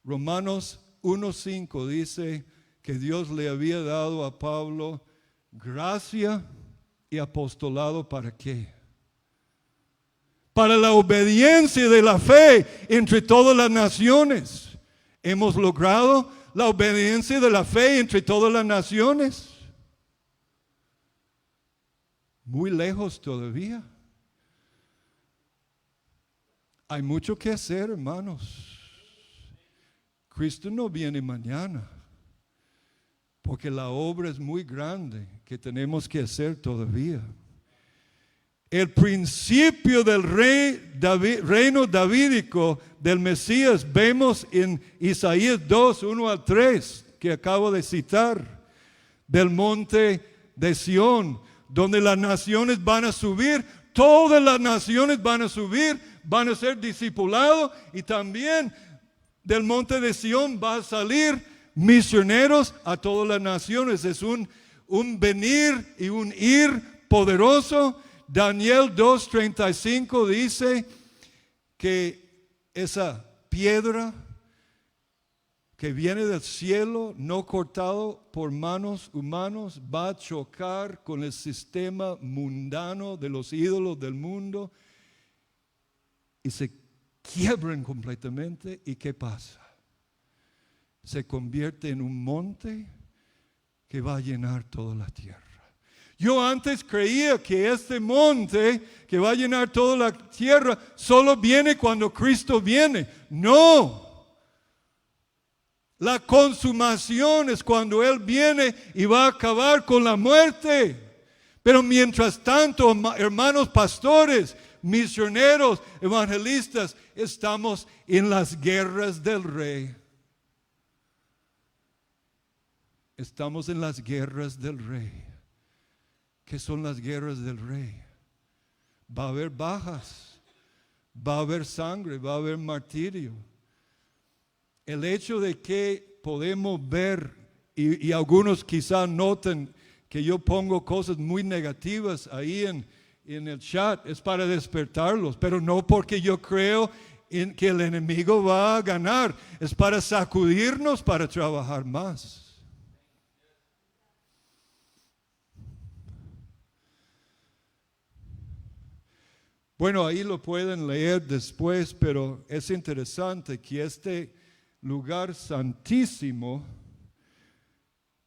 Romanos 1:5 dice que Dios le había dado a Pablo gracia y apostolado. ¿Para qué? Para la obediencia de la fe entre todas las naciones. ¿Hemos logrado la obediencia de la fe entre todas las naciones? Muy lejos todavía. Hay mucho que hacer, hermanos. Cristo no viene mañana, porque la obra es muy grande que tenemos que hacer todavía. El principio del reino davídico del Mesías vemos en Isaías 2, 1 al 3, que acabo de citar, del monte de Sión, donde las naciones van a subir, todas las naciones van a subir, van a ser discipulados, y también del monte de Sión va a salir misioneros a todas las naciones. Es un venir y un ir poderoso. Daniel 2:35 dice que esa piedra que viene del cielo, no cortado por manos humanos, va a chocar con el sistema mundano de los ídolos del mundo y se quiebran completamente. ¿Y qué pasa? Se convierte en un monte que va a llenar toda la tierra. Yo antes creía que este monte que va a llenar toda la tierra solo viene cuando Cristo viene. No. La consumación es cuando Él viene y va a acabar con la muerte. Pero mientras tanto, hermanos pastores, misioneros, evangelistas, estamos en las guerras del Rey. Estamos en las guerras del Rey. ¿Qué son las guerras del Rey? Va a haber bajas, va a haber sangre, va a haber martirio. El hecho de que podemos ver, y algunos quizás noten que yo pongo cosas muy negativas ahí en el chat es para despertarlos, pero no porque yo creo en que el enemigo va a ganar, es para sacudirnos, para trabajar más. Bueno, ahí lo pueden leer después, pero es interesante que este lugar santísimo,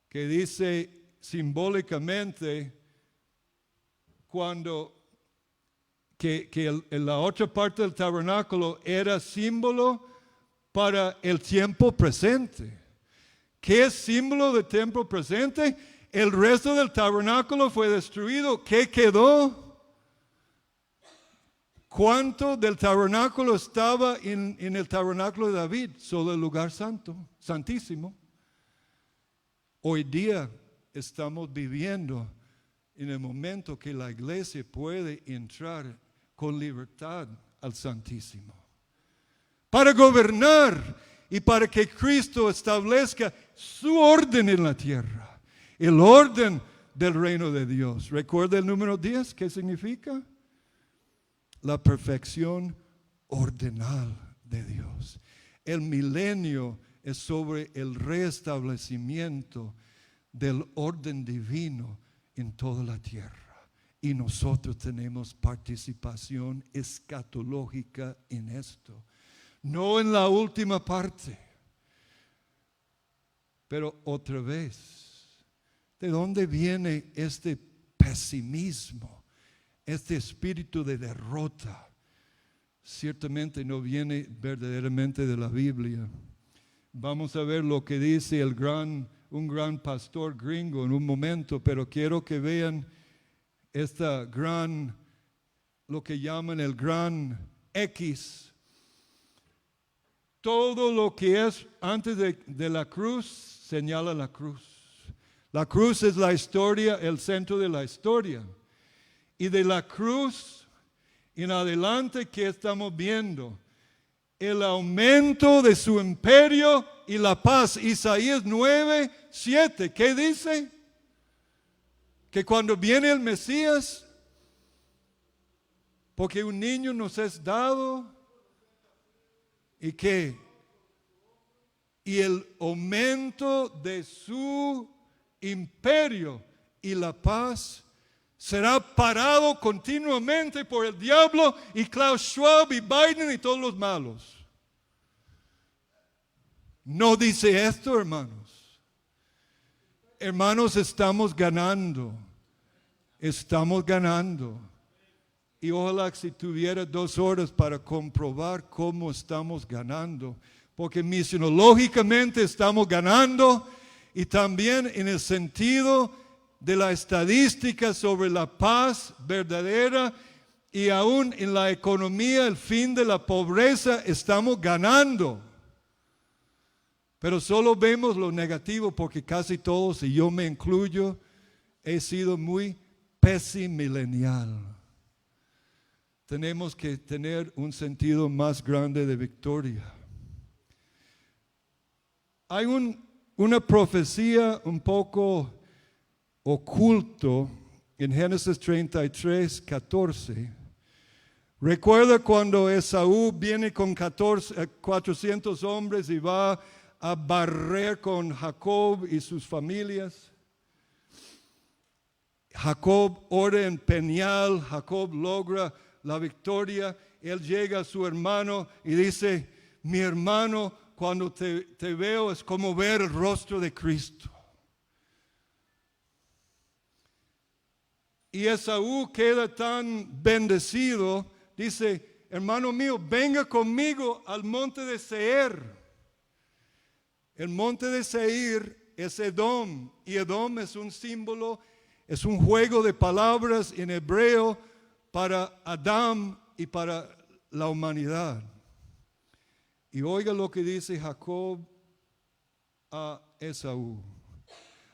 que dice simbólicamente que la otra parte del tabernáculo era símbolo para el tiempo presente. ¿Qué es símbolo del tiempo presente? El resto del tabernáculo fue destruido. ¿Qué quedó? ¿Cuánto del tabernáculo estaba en el tabernáculo de David? Solo el lugar santo, santísimo. Hoy día estamos viviendo en el momento que la iglesia puede entrar con libertad al Santísimo para gobernar y para que Cristo establezca su orden en la tierra, el orden del reino de Dios. ¿Recuerda el número 10? ¿Qué significa? La perfección ordenal de Dios. El milenio es sobre el restablecimiento del orden divino en toda la tierra. Y nosotros tenemos participación escatológica en esto. No en la última parte. Pero otra vez, ¿de dónde viene este pesimismo? Este espíritu de derrota? Ciertamente no viene verdaderamente de la Biblia. Vamos a ver lo que dice un gran pastor gringo en un momento, pero quiero que vean lo que llaman el gran X. Todo lo que es antes de la cruz señala la cruz. La cruz es la historia, el centro de la historia. Y de la cruz en adelante, ¿qué estamos viendo? El aumento de su imperio y la paz. Isaías 9:7, ¿qué dice? Que cuando viene el Mesías, porque un niño nos es dado, ¿y qué? Y el aumento de su imperio y la paz será parado continuamente por el diablo y Klaus Schwab y Biden y todos los malos. No dice esto, hermanos. Hermanos, estamos ganando. Estamos ganando. Y ojalá que si tuviera 2 horas para comprobar cómo estamos ganando. Porque misionológicamente estamos ganando y también en el sentido de la estadística sobre la paz verdadera y aún en la economía, el fin de la pobreza, estamos ganando. Pero solo vemos lo negativo porque casi todos, y yo me incluyo, he sido muy pesimilenial. Tenemos que tener un sentido más grande de victoria. Hay una profecía un poco oculto en Génesis 33:14. Recuerda cuando Esaú viene con 400 hombres y va a barrer con Jacob y sus familias. Jacob ora en Peniel, Jacob logra la victoria. Él llega a su hermano y dice: mi hermano, cuando te veo es como ver el rostro de Cristo. Y Esaú queda tan bendecido, dice: hermano mío, venga conmigo al monte de Seir. El monte de Seir es Edom, y Edom es un símbolo, es un juego de palabras en hebreo para Adán y para la humanidad. Y oiga lo que dice Jacob a Esaú: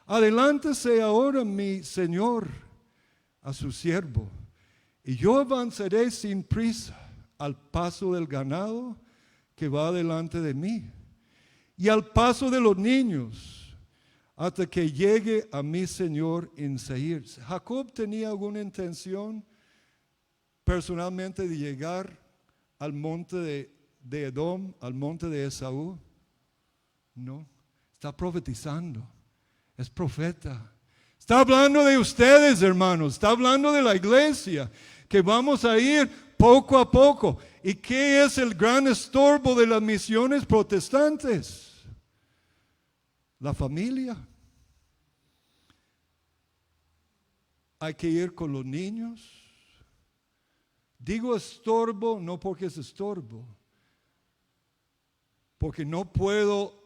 adelántese ahora mi señor a su siervo, y yo avanzaré sin prisa al paso del ganado que va delante de mí, y al paso de los niños, hasta que llegue a mi señor en Seir. Jacob tenía alguna intención personalmente de llegar al monte de Edom, al monte de Esaú? No, está profetizando, es profeta. Está hablando de ustedes, hermanos, está hablando de la iglesia, que vamos a ir poco a poco. ¿Y qué es el gran estorbo de las misiones protestantes? La familia. Hay que ir con los niños. Digo estorbo no porque es estorbo, porque no puedo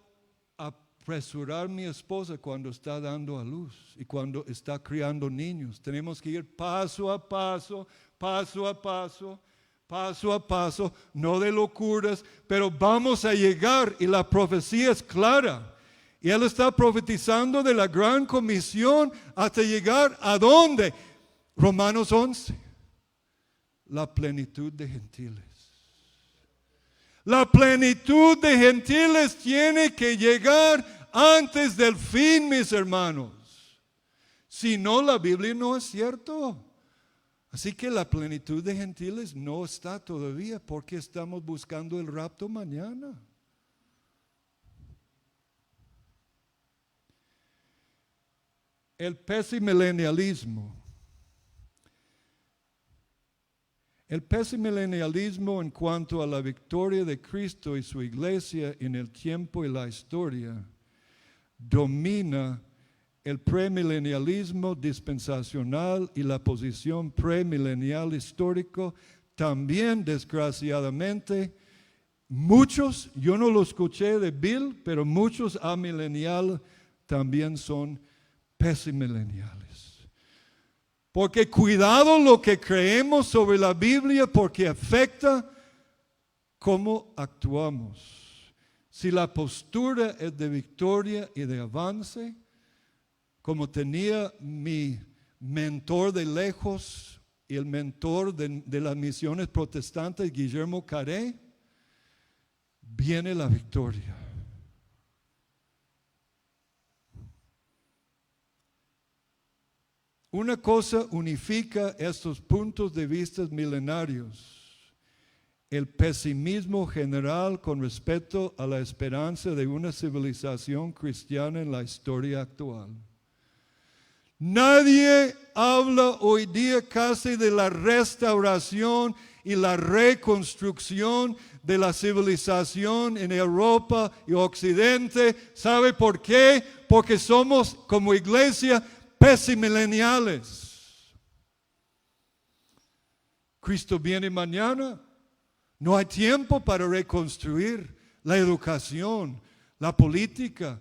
apresurar a mi esposa cuando está dando a luz y cuando está criando niños. Tenemos que ir paso a paso, paso a paso, paso a paso, no de locuras, pero vamos a llegar y la profecía es clara. Y él está profetizando de la gran comisión hasta llegar a ¿dónde? Romanos 11. La plenitud de gentiles. La plenitud de gentiles tiene que llegar antes del fin, mis hermanos. Si no, la Biblia no es cierto. Así que la plenitud de gentiles no está todavía porque estamos buscando el rapto mañana. El pesimilenialismo. El pesimilenialismo en cuanto a la victoria de Cristo y su iglesia en el tiempo y la historia domina el premilenialismo dispensacional y la posición premilenial histórico. También, desgraciadamente, muchos, yo no lo escuché de Bill, pero muchos amilenial también son pesimileniales. Porque cuidado lo que creemos sobre la Biblia porque afecta cómo actuamos. Si la postura es de victoria y de avance, como tenía mi mentor de lejos y el mentor de las misiones protestantes, Guillermo Carré, viene la victoria. Una cosa unifica estos puntos de vista milenarios: el pesimismo general con respecto a la esperanza de una civilización cristiana en la historia actual. Nadie habla hoy día casi de la restauración y la reconstrucción de la civilización en Europa y Occidente. ¿Sabe por qué? Porque somos como iglesia pesimileniales. Cristo viene mañana. No hay tiempo para reconstruir la educación, la política,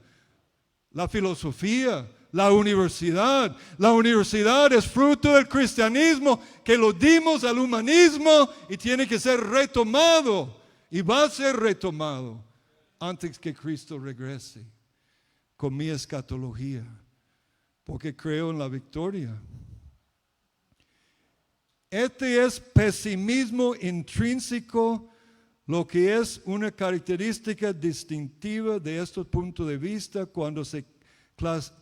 la filosofía, la universidad. La universidad es fruto del cristianismo que lo dimos al humanismo y tiene que ser retomado y va a ser retomado antes que Cristo regrese con mi escatología, porque creo en la victoria. Este es pesimismo intrínseco, lo que es una característica distintiva de estos puntos de vista cuando se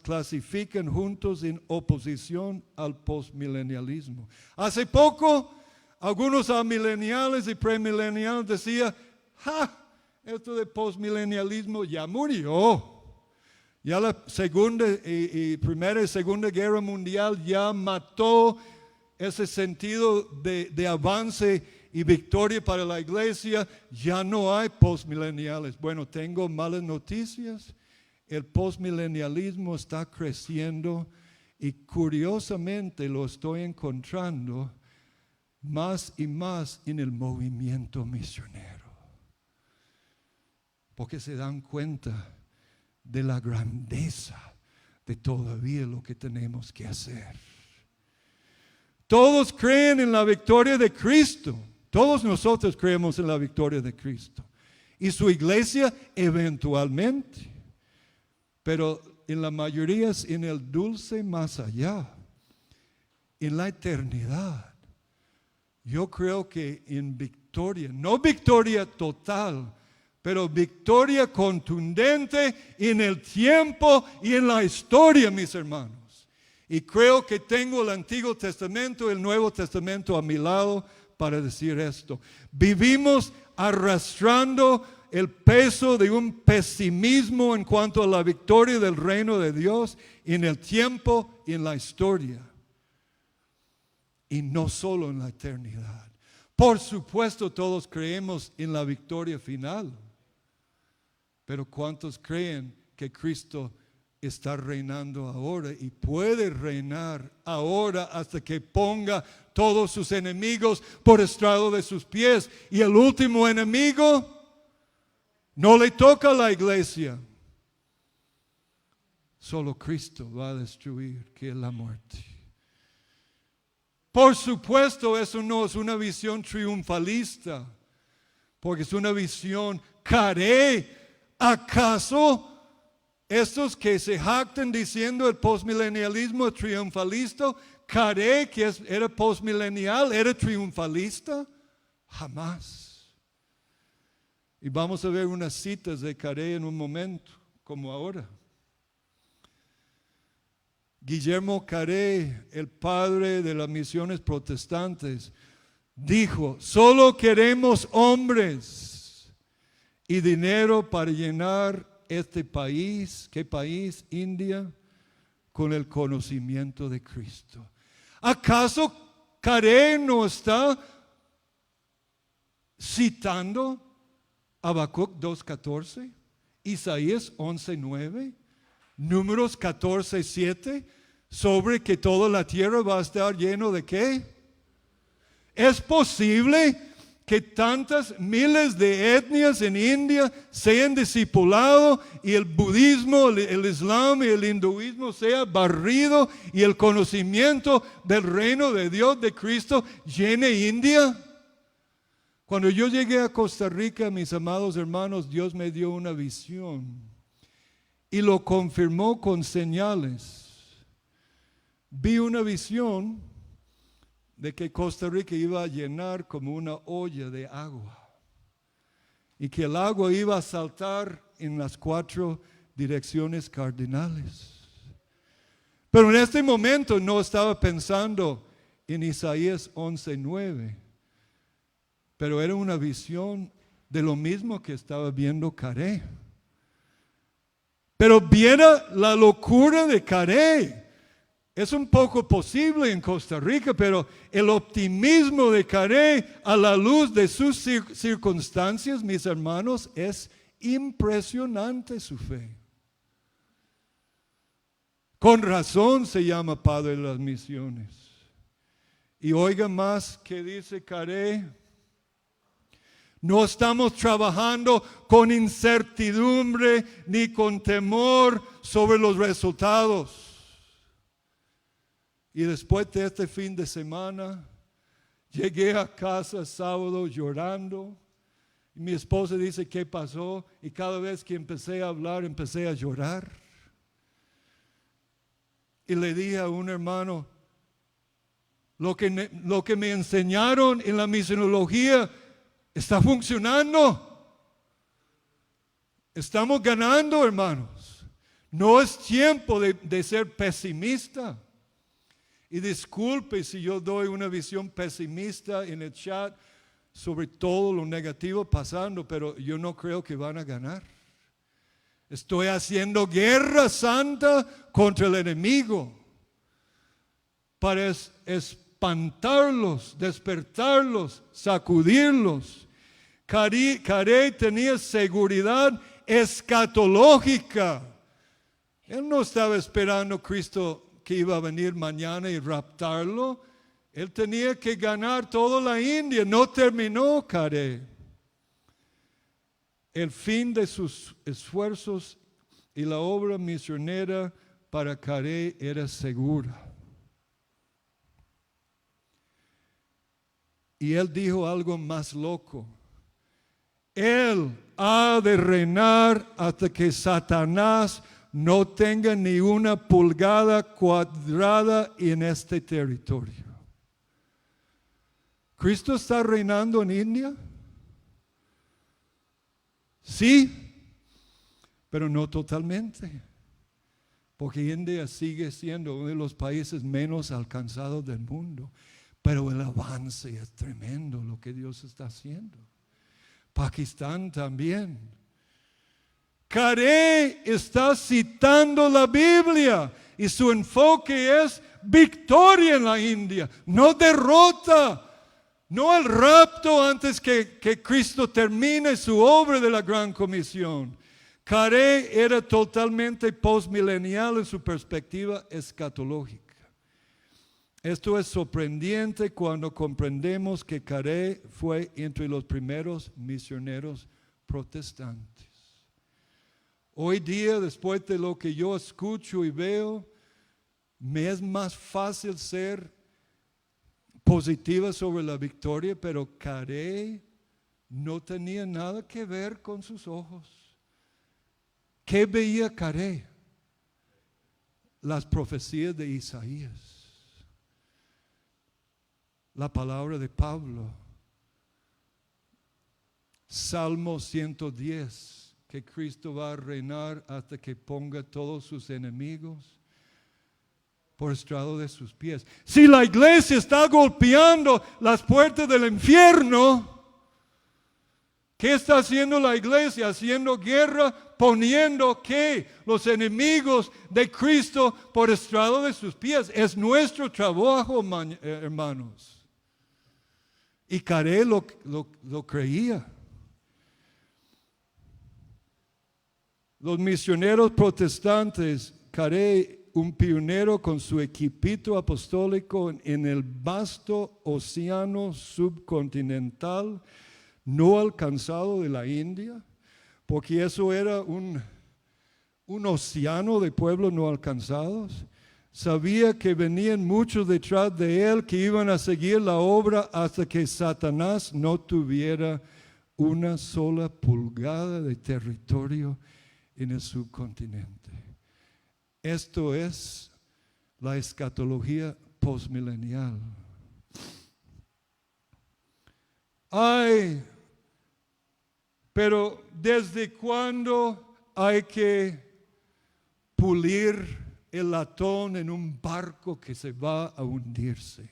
clasifican juntos en oposición al postmilenialismo. Hace poco, algunos amileniales y premileniales decían: esto de postmilenialismo ya murió. Ya la Primera y Segunda Guerra Mundial ya mató ese sentido de avance y victoria para la iglesia. Ya no hay postmileniales. Bueno, tengo malas noticias. El postmilenialismo está creciendo y curiosamente lo estoy encontrando más y más en el movimiento misionero. Porque se dan cuenta de la grandeza de todavía lo que tenemos que hacer. Todos creen en la victoria de Cristo. Todos nosotros creemos en la victoria de Cristo. Y su iglesia eventualmente. Pero en la mayoría es en el dulce más allá. En la eternidad. Yo creo que en victoria, no victoria total, pero victoria contundente en el tiempo y en la historia, mis hermanos. Y creo que tengo el Antiguo Testamento y el Nuevo Testamento a mi lado para decir esto. Vivimos arrastrando el peso de un pesimismo en cuanto a la victoria del reino de Dios en el tiempo y en la historia. Y no solo en la eternidad. Por supuesto, todos creemos en la victoria final. Pero ¿cuántos creen que Cristo está reinando ahora y puede reinar ahora hasta que ponga todos sus enemigos por estrado de sus pies? Y el último enemigo no le toca a la iglesia. Solo Cristo va a destruir, que es la muerte. Por supuesto, eso no es una visión triunfalista, porque es una visión caré. ¿Acaso estos que se jactan diciendo el postmilenialismo es triunfalista, Carey, que era postmilenial, era triunfalista? Jamás. Y vamos a ver unas citas de Carey en un momento, como ahora. Guillermo Carey, el padre de las misiones protestantes, dijo: solo queremos hombres y dinero para llenar este país. ¿Qué país? India, con el conocimiento de Cristo. ¿Acaso Carey no está citando Habacuc 2:14, Isaías 11:9, Números 14:7, sobre que toda la tierra va a estar lleno de qué? ¿Es posible que tantas miles de etnias en India sean discipulados y el budismo, el islam y el hinduismo sea barrido y el conocimiento del reino de Dios, de Cristo, llene India? Cuando yo llegué a Costa Rica, mis amados hermanos, Dios me dio una visión y lo confirmó con señales. Vi una visión de que Costa Rica iba a llenar como una olla de agua y que el agua iba a saltar en las 4 direcciones cardinales. Pero en este momento no estaba pensando en Isaías 11:9, pero era una visión de lo mismo que estaba viendo Carey. Pero viera la locura de Carey. Es un poco posible en Costa Rica, pero el optimismo de Carey a la luz de sus circunstancias, mis hermanos, es impresionante su fe. Con razón se llama Padre de las Misiones. Y oiga más que dice Carey: no estamos trabajando con incertidumbre ni con temor sobre los resultados. Y después de este fin de semana, llegué a casa sábado llorando. Y mi esposa dice: ¿qué pasó? Y cada vez que empecé a hablar, empecé a llorar. Y le dije a un hermano: lo que me enseñaron en la misionología está funcionando. Estamos ganando, hermanos. No es tiempo de ser pesimista. Y disculpe si yo doy una visión pesimista en el chat sobre todo lo negativo pasando, pero yo no creo que van a ganar. Estoy haciendo guerra santa contra el enemigo para espantarlos, despertarlos, sacudirlos. Carey tenía seguridad escatológica. Él no estaba esperando a Cristo que iba a venir mañana y raptarlo. Él tenía que ganar toda la India. No terminó Carey. El fin de sus esfuerzos y la obra misionera para Carey era segura. Y él dijo algo más loco: él ha de reinar hasta que Satanás no tenga ni una pulgada cuadrada en este territorio. ¿Cristo está reinando en India? Sí, pero no totalmente, porque India sigue siendo uno de los países menos alcanzados del mundo. Pero el avance es tremendo lo que Dios está haciendo. Pakistán también. Carey está citando la Biblia y su enfoque es victoria en la India, no derrota, no el rapto antes que Cristo termine su obra de la Gran Comisión. Carey era totalmente postmilenial en su perspectiva escatológica. Esto es sorprendente cuando comprendemos que Carey fue entre los primeros misioneros protestantes. Hoy día, después de lo que yo escucho y veo, me es más fácil ser positiva sobre la victoria, pero Carey no tenía nada que ver con sus ojos. ¿Qué veía Carey? Las profecías de Isaías. La palabra de Pablo. Salmo 110, que Cristo va a reinar hasta que ponga todos sus enemigos por estrado de sus pies. Si la iglesia está golpeando las puertas del infierno, ¿qué está haciendo la iglesia? Haciendo guerra, poniendo que los enemigos de Cristo por estrado de sus pies. Es nuestro trabajo, hermanos. Y Carey lo creía. Los misioneros protestantes, Carey, un pionero con su equipito apostólico en el vasto océano subcontinental no alcanzado de la India, porque eso era un océano de pueblos no alcanzados. Sabía que venían muchos detrás de él que iban a seguir la obra hasta que Satanás no tuviera una sola pulgada de territorio en el subcontinente. Esto es la escatología postmilenial. Ay, pero ¿desde cuándo hay que pulir el latón en un barco que se va a hundirse?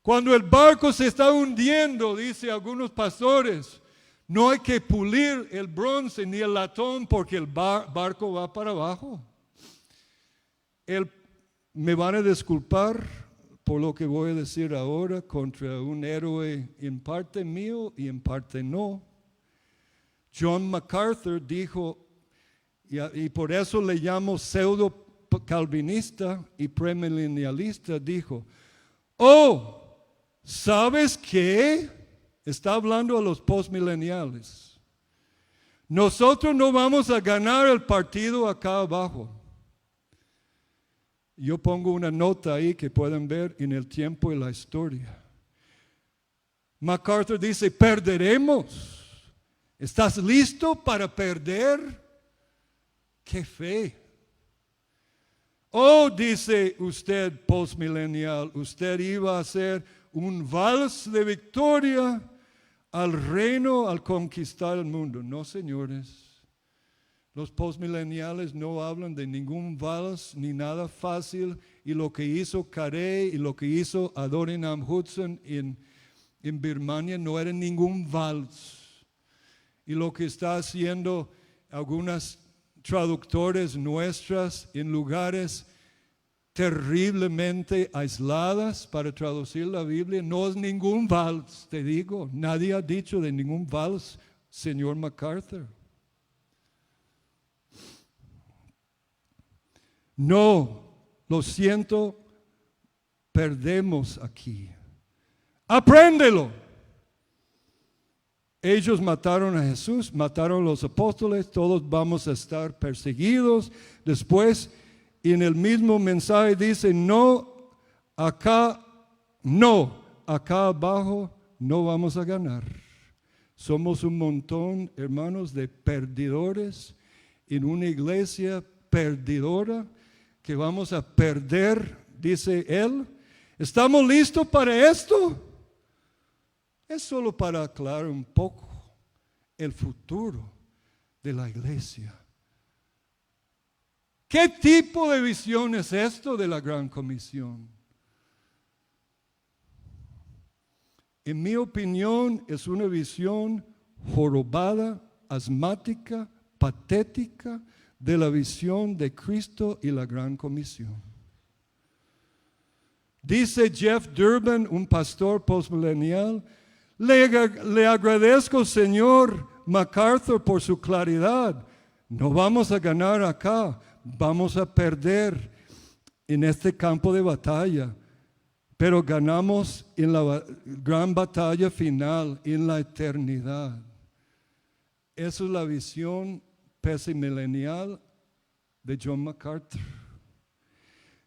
Cuando el barco se está hundiendo, dice algunos pastores, no hay que pulir el bronce ni el latón porque el barco va para abajo. Me van a disculpar por lo que voy a decir ahora contra un héroe en parte mío y en parte no. John MacArthur dijo, y por eso le llamo pseudo calvinista y premilenialista, dijo, ¿sabes qué? Está hablando a los postmileniales. Nosotros no vamos a ganar el partido acá abajo. Yo pongo una nota ahí que pueden ver en el tiempo y la historia. MacArthur dice, perderemos. ¿Estás listo para perder? ¡Qué fe! Dice usted postmilenial, usted iba a hacer un vals de victoria al reino, al conquistar el mundo. No, señores. Los postmileniales no hablan de ningún vals ni nada fácil. Y lo que hizo Carey y lo que hizo Adoniram Hudson en Birmania no era ningún vals. Y lo que está haciendo algunas traductores nuestras en lugares terriblemente aisladas para traducir la Biblia no es ningún vals, te digo. Nadie ha dicho de ningún vals, señor MacArthur. No, lo siento, perdemos aquí. Apréndelo. Ellos mataron a Jesús, mataron a los apóstoles, todos vamos a estar perseguidos. Después, en el mismo mensaje dice, acá abajo no vamos a ganar. Somos un montón, hermanos, de perdedores en una iglesia perdedora que vamos a perder, dice él. ¿Estamos listos para esto? Es solo para aclarar un poco el futuro de la iglesia. ¿Qué tipo de visión es esto de la Gran Comisión? En mi opinión, es una visión jorobada, asmática, patética de la visión de Cristo y la gran comisión. Dice Jeff Durbin, un pastor postmilenial, le agradezco, señor MacArthur, por su claridad. No vamos a ganar acá, vamos a perder en este campo de batalla, pero ganamos en la gran batalla final, en la eternidad. Esa es la visión pesimilenial de John MacArthur.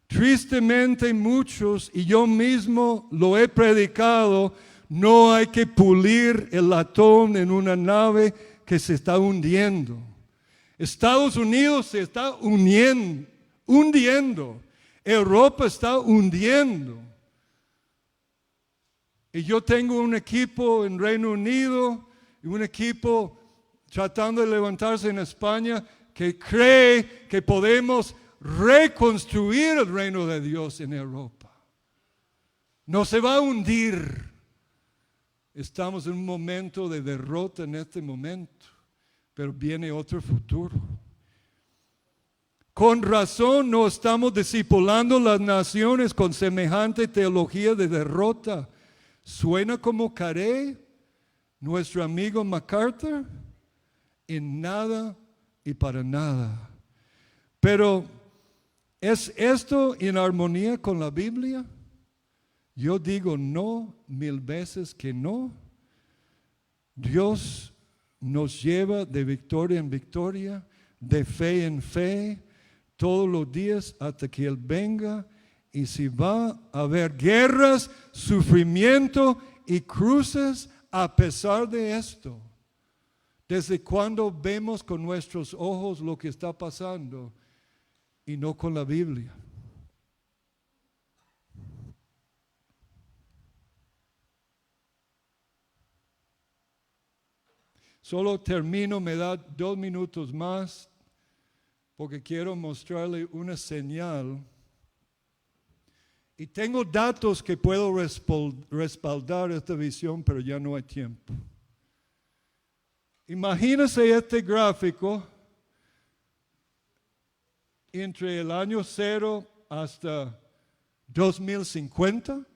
Tristemente muchos, y yo mismo lo he predicado, no hay que pulir el latón en una nave que se está hundiendo. Estados Unidos se está hundiendo. Europa está hundiendo. Y yo tengo un equipo en Reino Unido y un equipo tratando de levantarse en España que cree que podemos reconstruir el reino de Dios en Europa. No se va a hundir. Estamos en un momento de derrota en este momento, pero viene otro futuro. Con razón no estamos discipulando las naciones con semejante teología de derrota. ¿Suena como Carey, nuestro amigo MacArthur? En nada y para nada. Pero ¿es esto en armonía con la Biblia? Yo digo no, 1000 veces que no. Dios nos lleva de victoria en victoria, de fe en fe, todos los días hasta que Él venga. Y si va a haber guerras, sufrimiento y cruces a pesar de esto, ¿desde cuándo vemos con nuestros ojos lo que está pasando y no con la Biblia? Solo termino, me da 2 minutos más, porque quiero mostrarle una señal. Y tengo datos que puedo respaldar esta visión, pero ya no hay tiempo. Imagínense este gráfico entre el año 0 hasta 2050,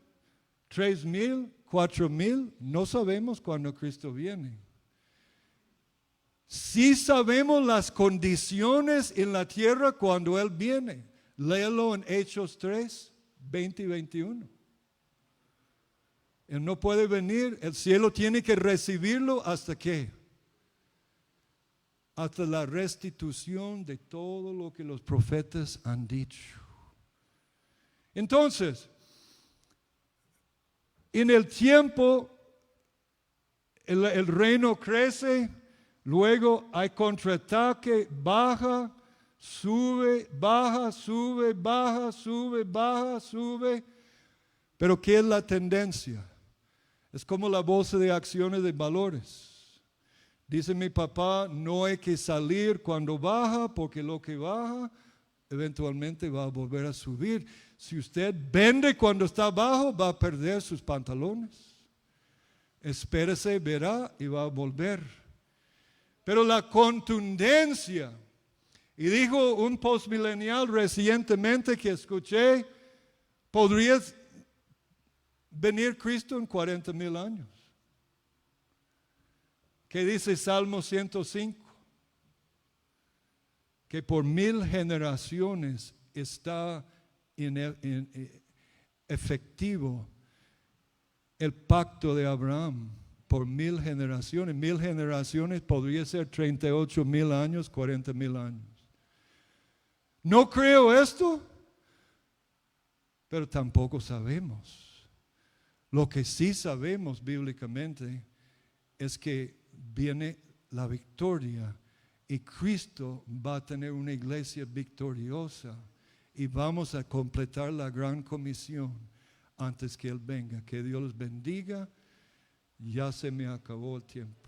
3000, 4000, no sabemos cuándo Cristo viene. Sí sabemos las condiciones en la tierra cuando Él viene. Léelo en Hechos 3, 20 y 21. Él no puede venir, el cielo tiene que recibirlo ¿hasta qué? Hasta la restitución de todo lo que los profetas han dicho. Entonces, en el tiempo, el reino crece, luego hay contraataque, baja, sube, baja, sube, baja, sube, baja, sube. Pero ¿qué es la tendencia? Es como la bolsa de acciones de valores. Dice mi papá, no hay que salir cuando baja, porque lo que baja eventualmente va a volver a subir. Si usted vende cuando está abajo, va a perder sus pantalones. Espérese, verá y va a volver. Pero la contundencia, y dijo un postmilenial recientemente que escuché, podría venir Cristo en 40,000 años. ¿Qué dice Salmo 105? Que por 1000 generaciones está efectivo el pacto de Abraham. Por 1000 generaciones. 1000 generaciones podría ser 38,000 años, 40,000 años. No creo esto, pero tampoco sabemos. Lo que sí sabemos bíblicamente es que viene la victoria y Cristo va a tener una iglesia victoriosa y vamos a completar la gran comisión antes que Él venga. Que Dios los bendiga. Ya se me acabó el tiempo.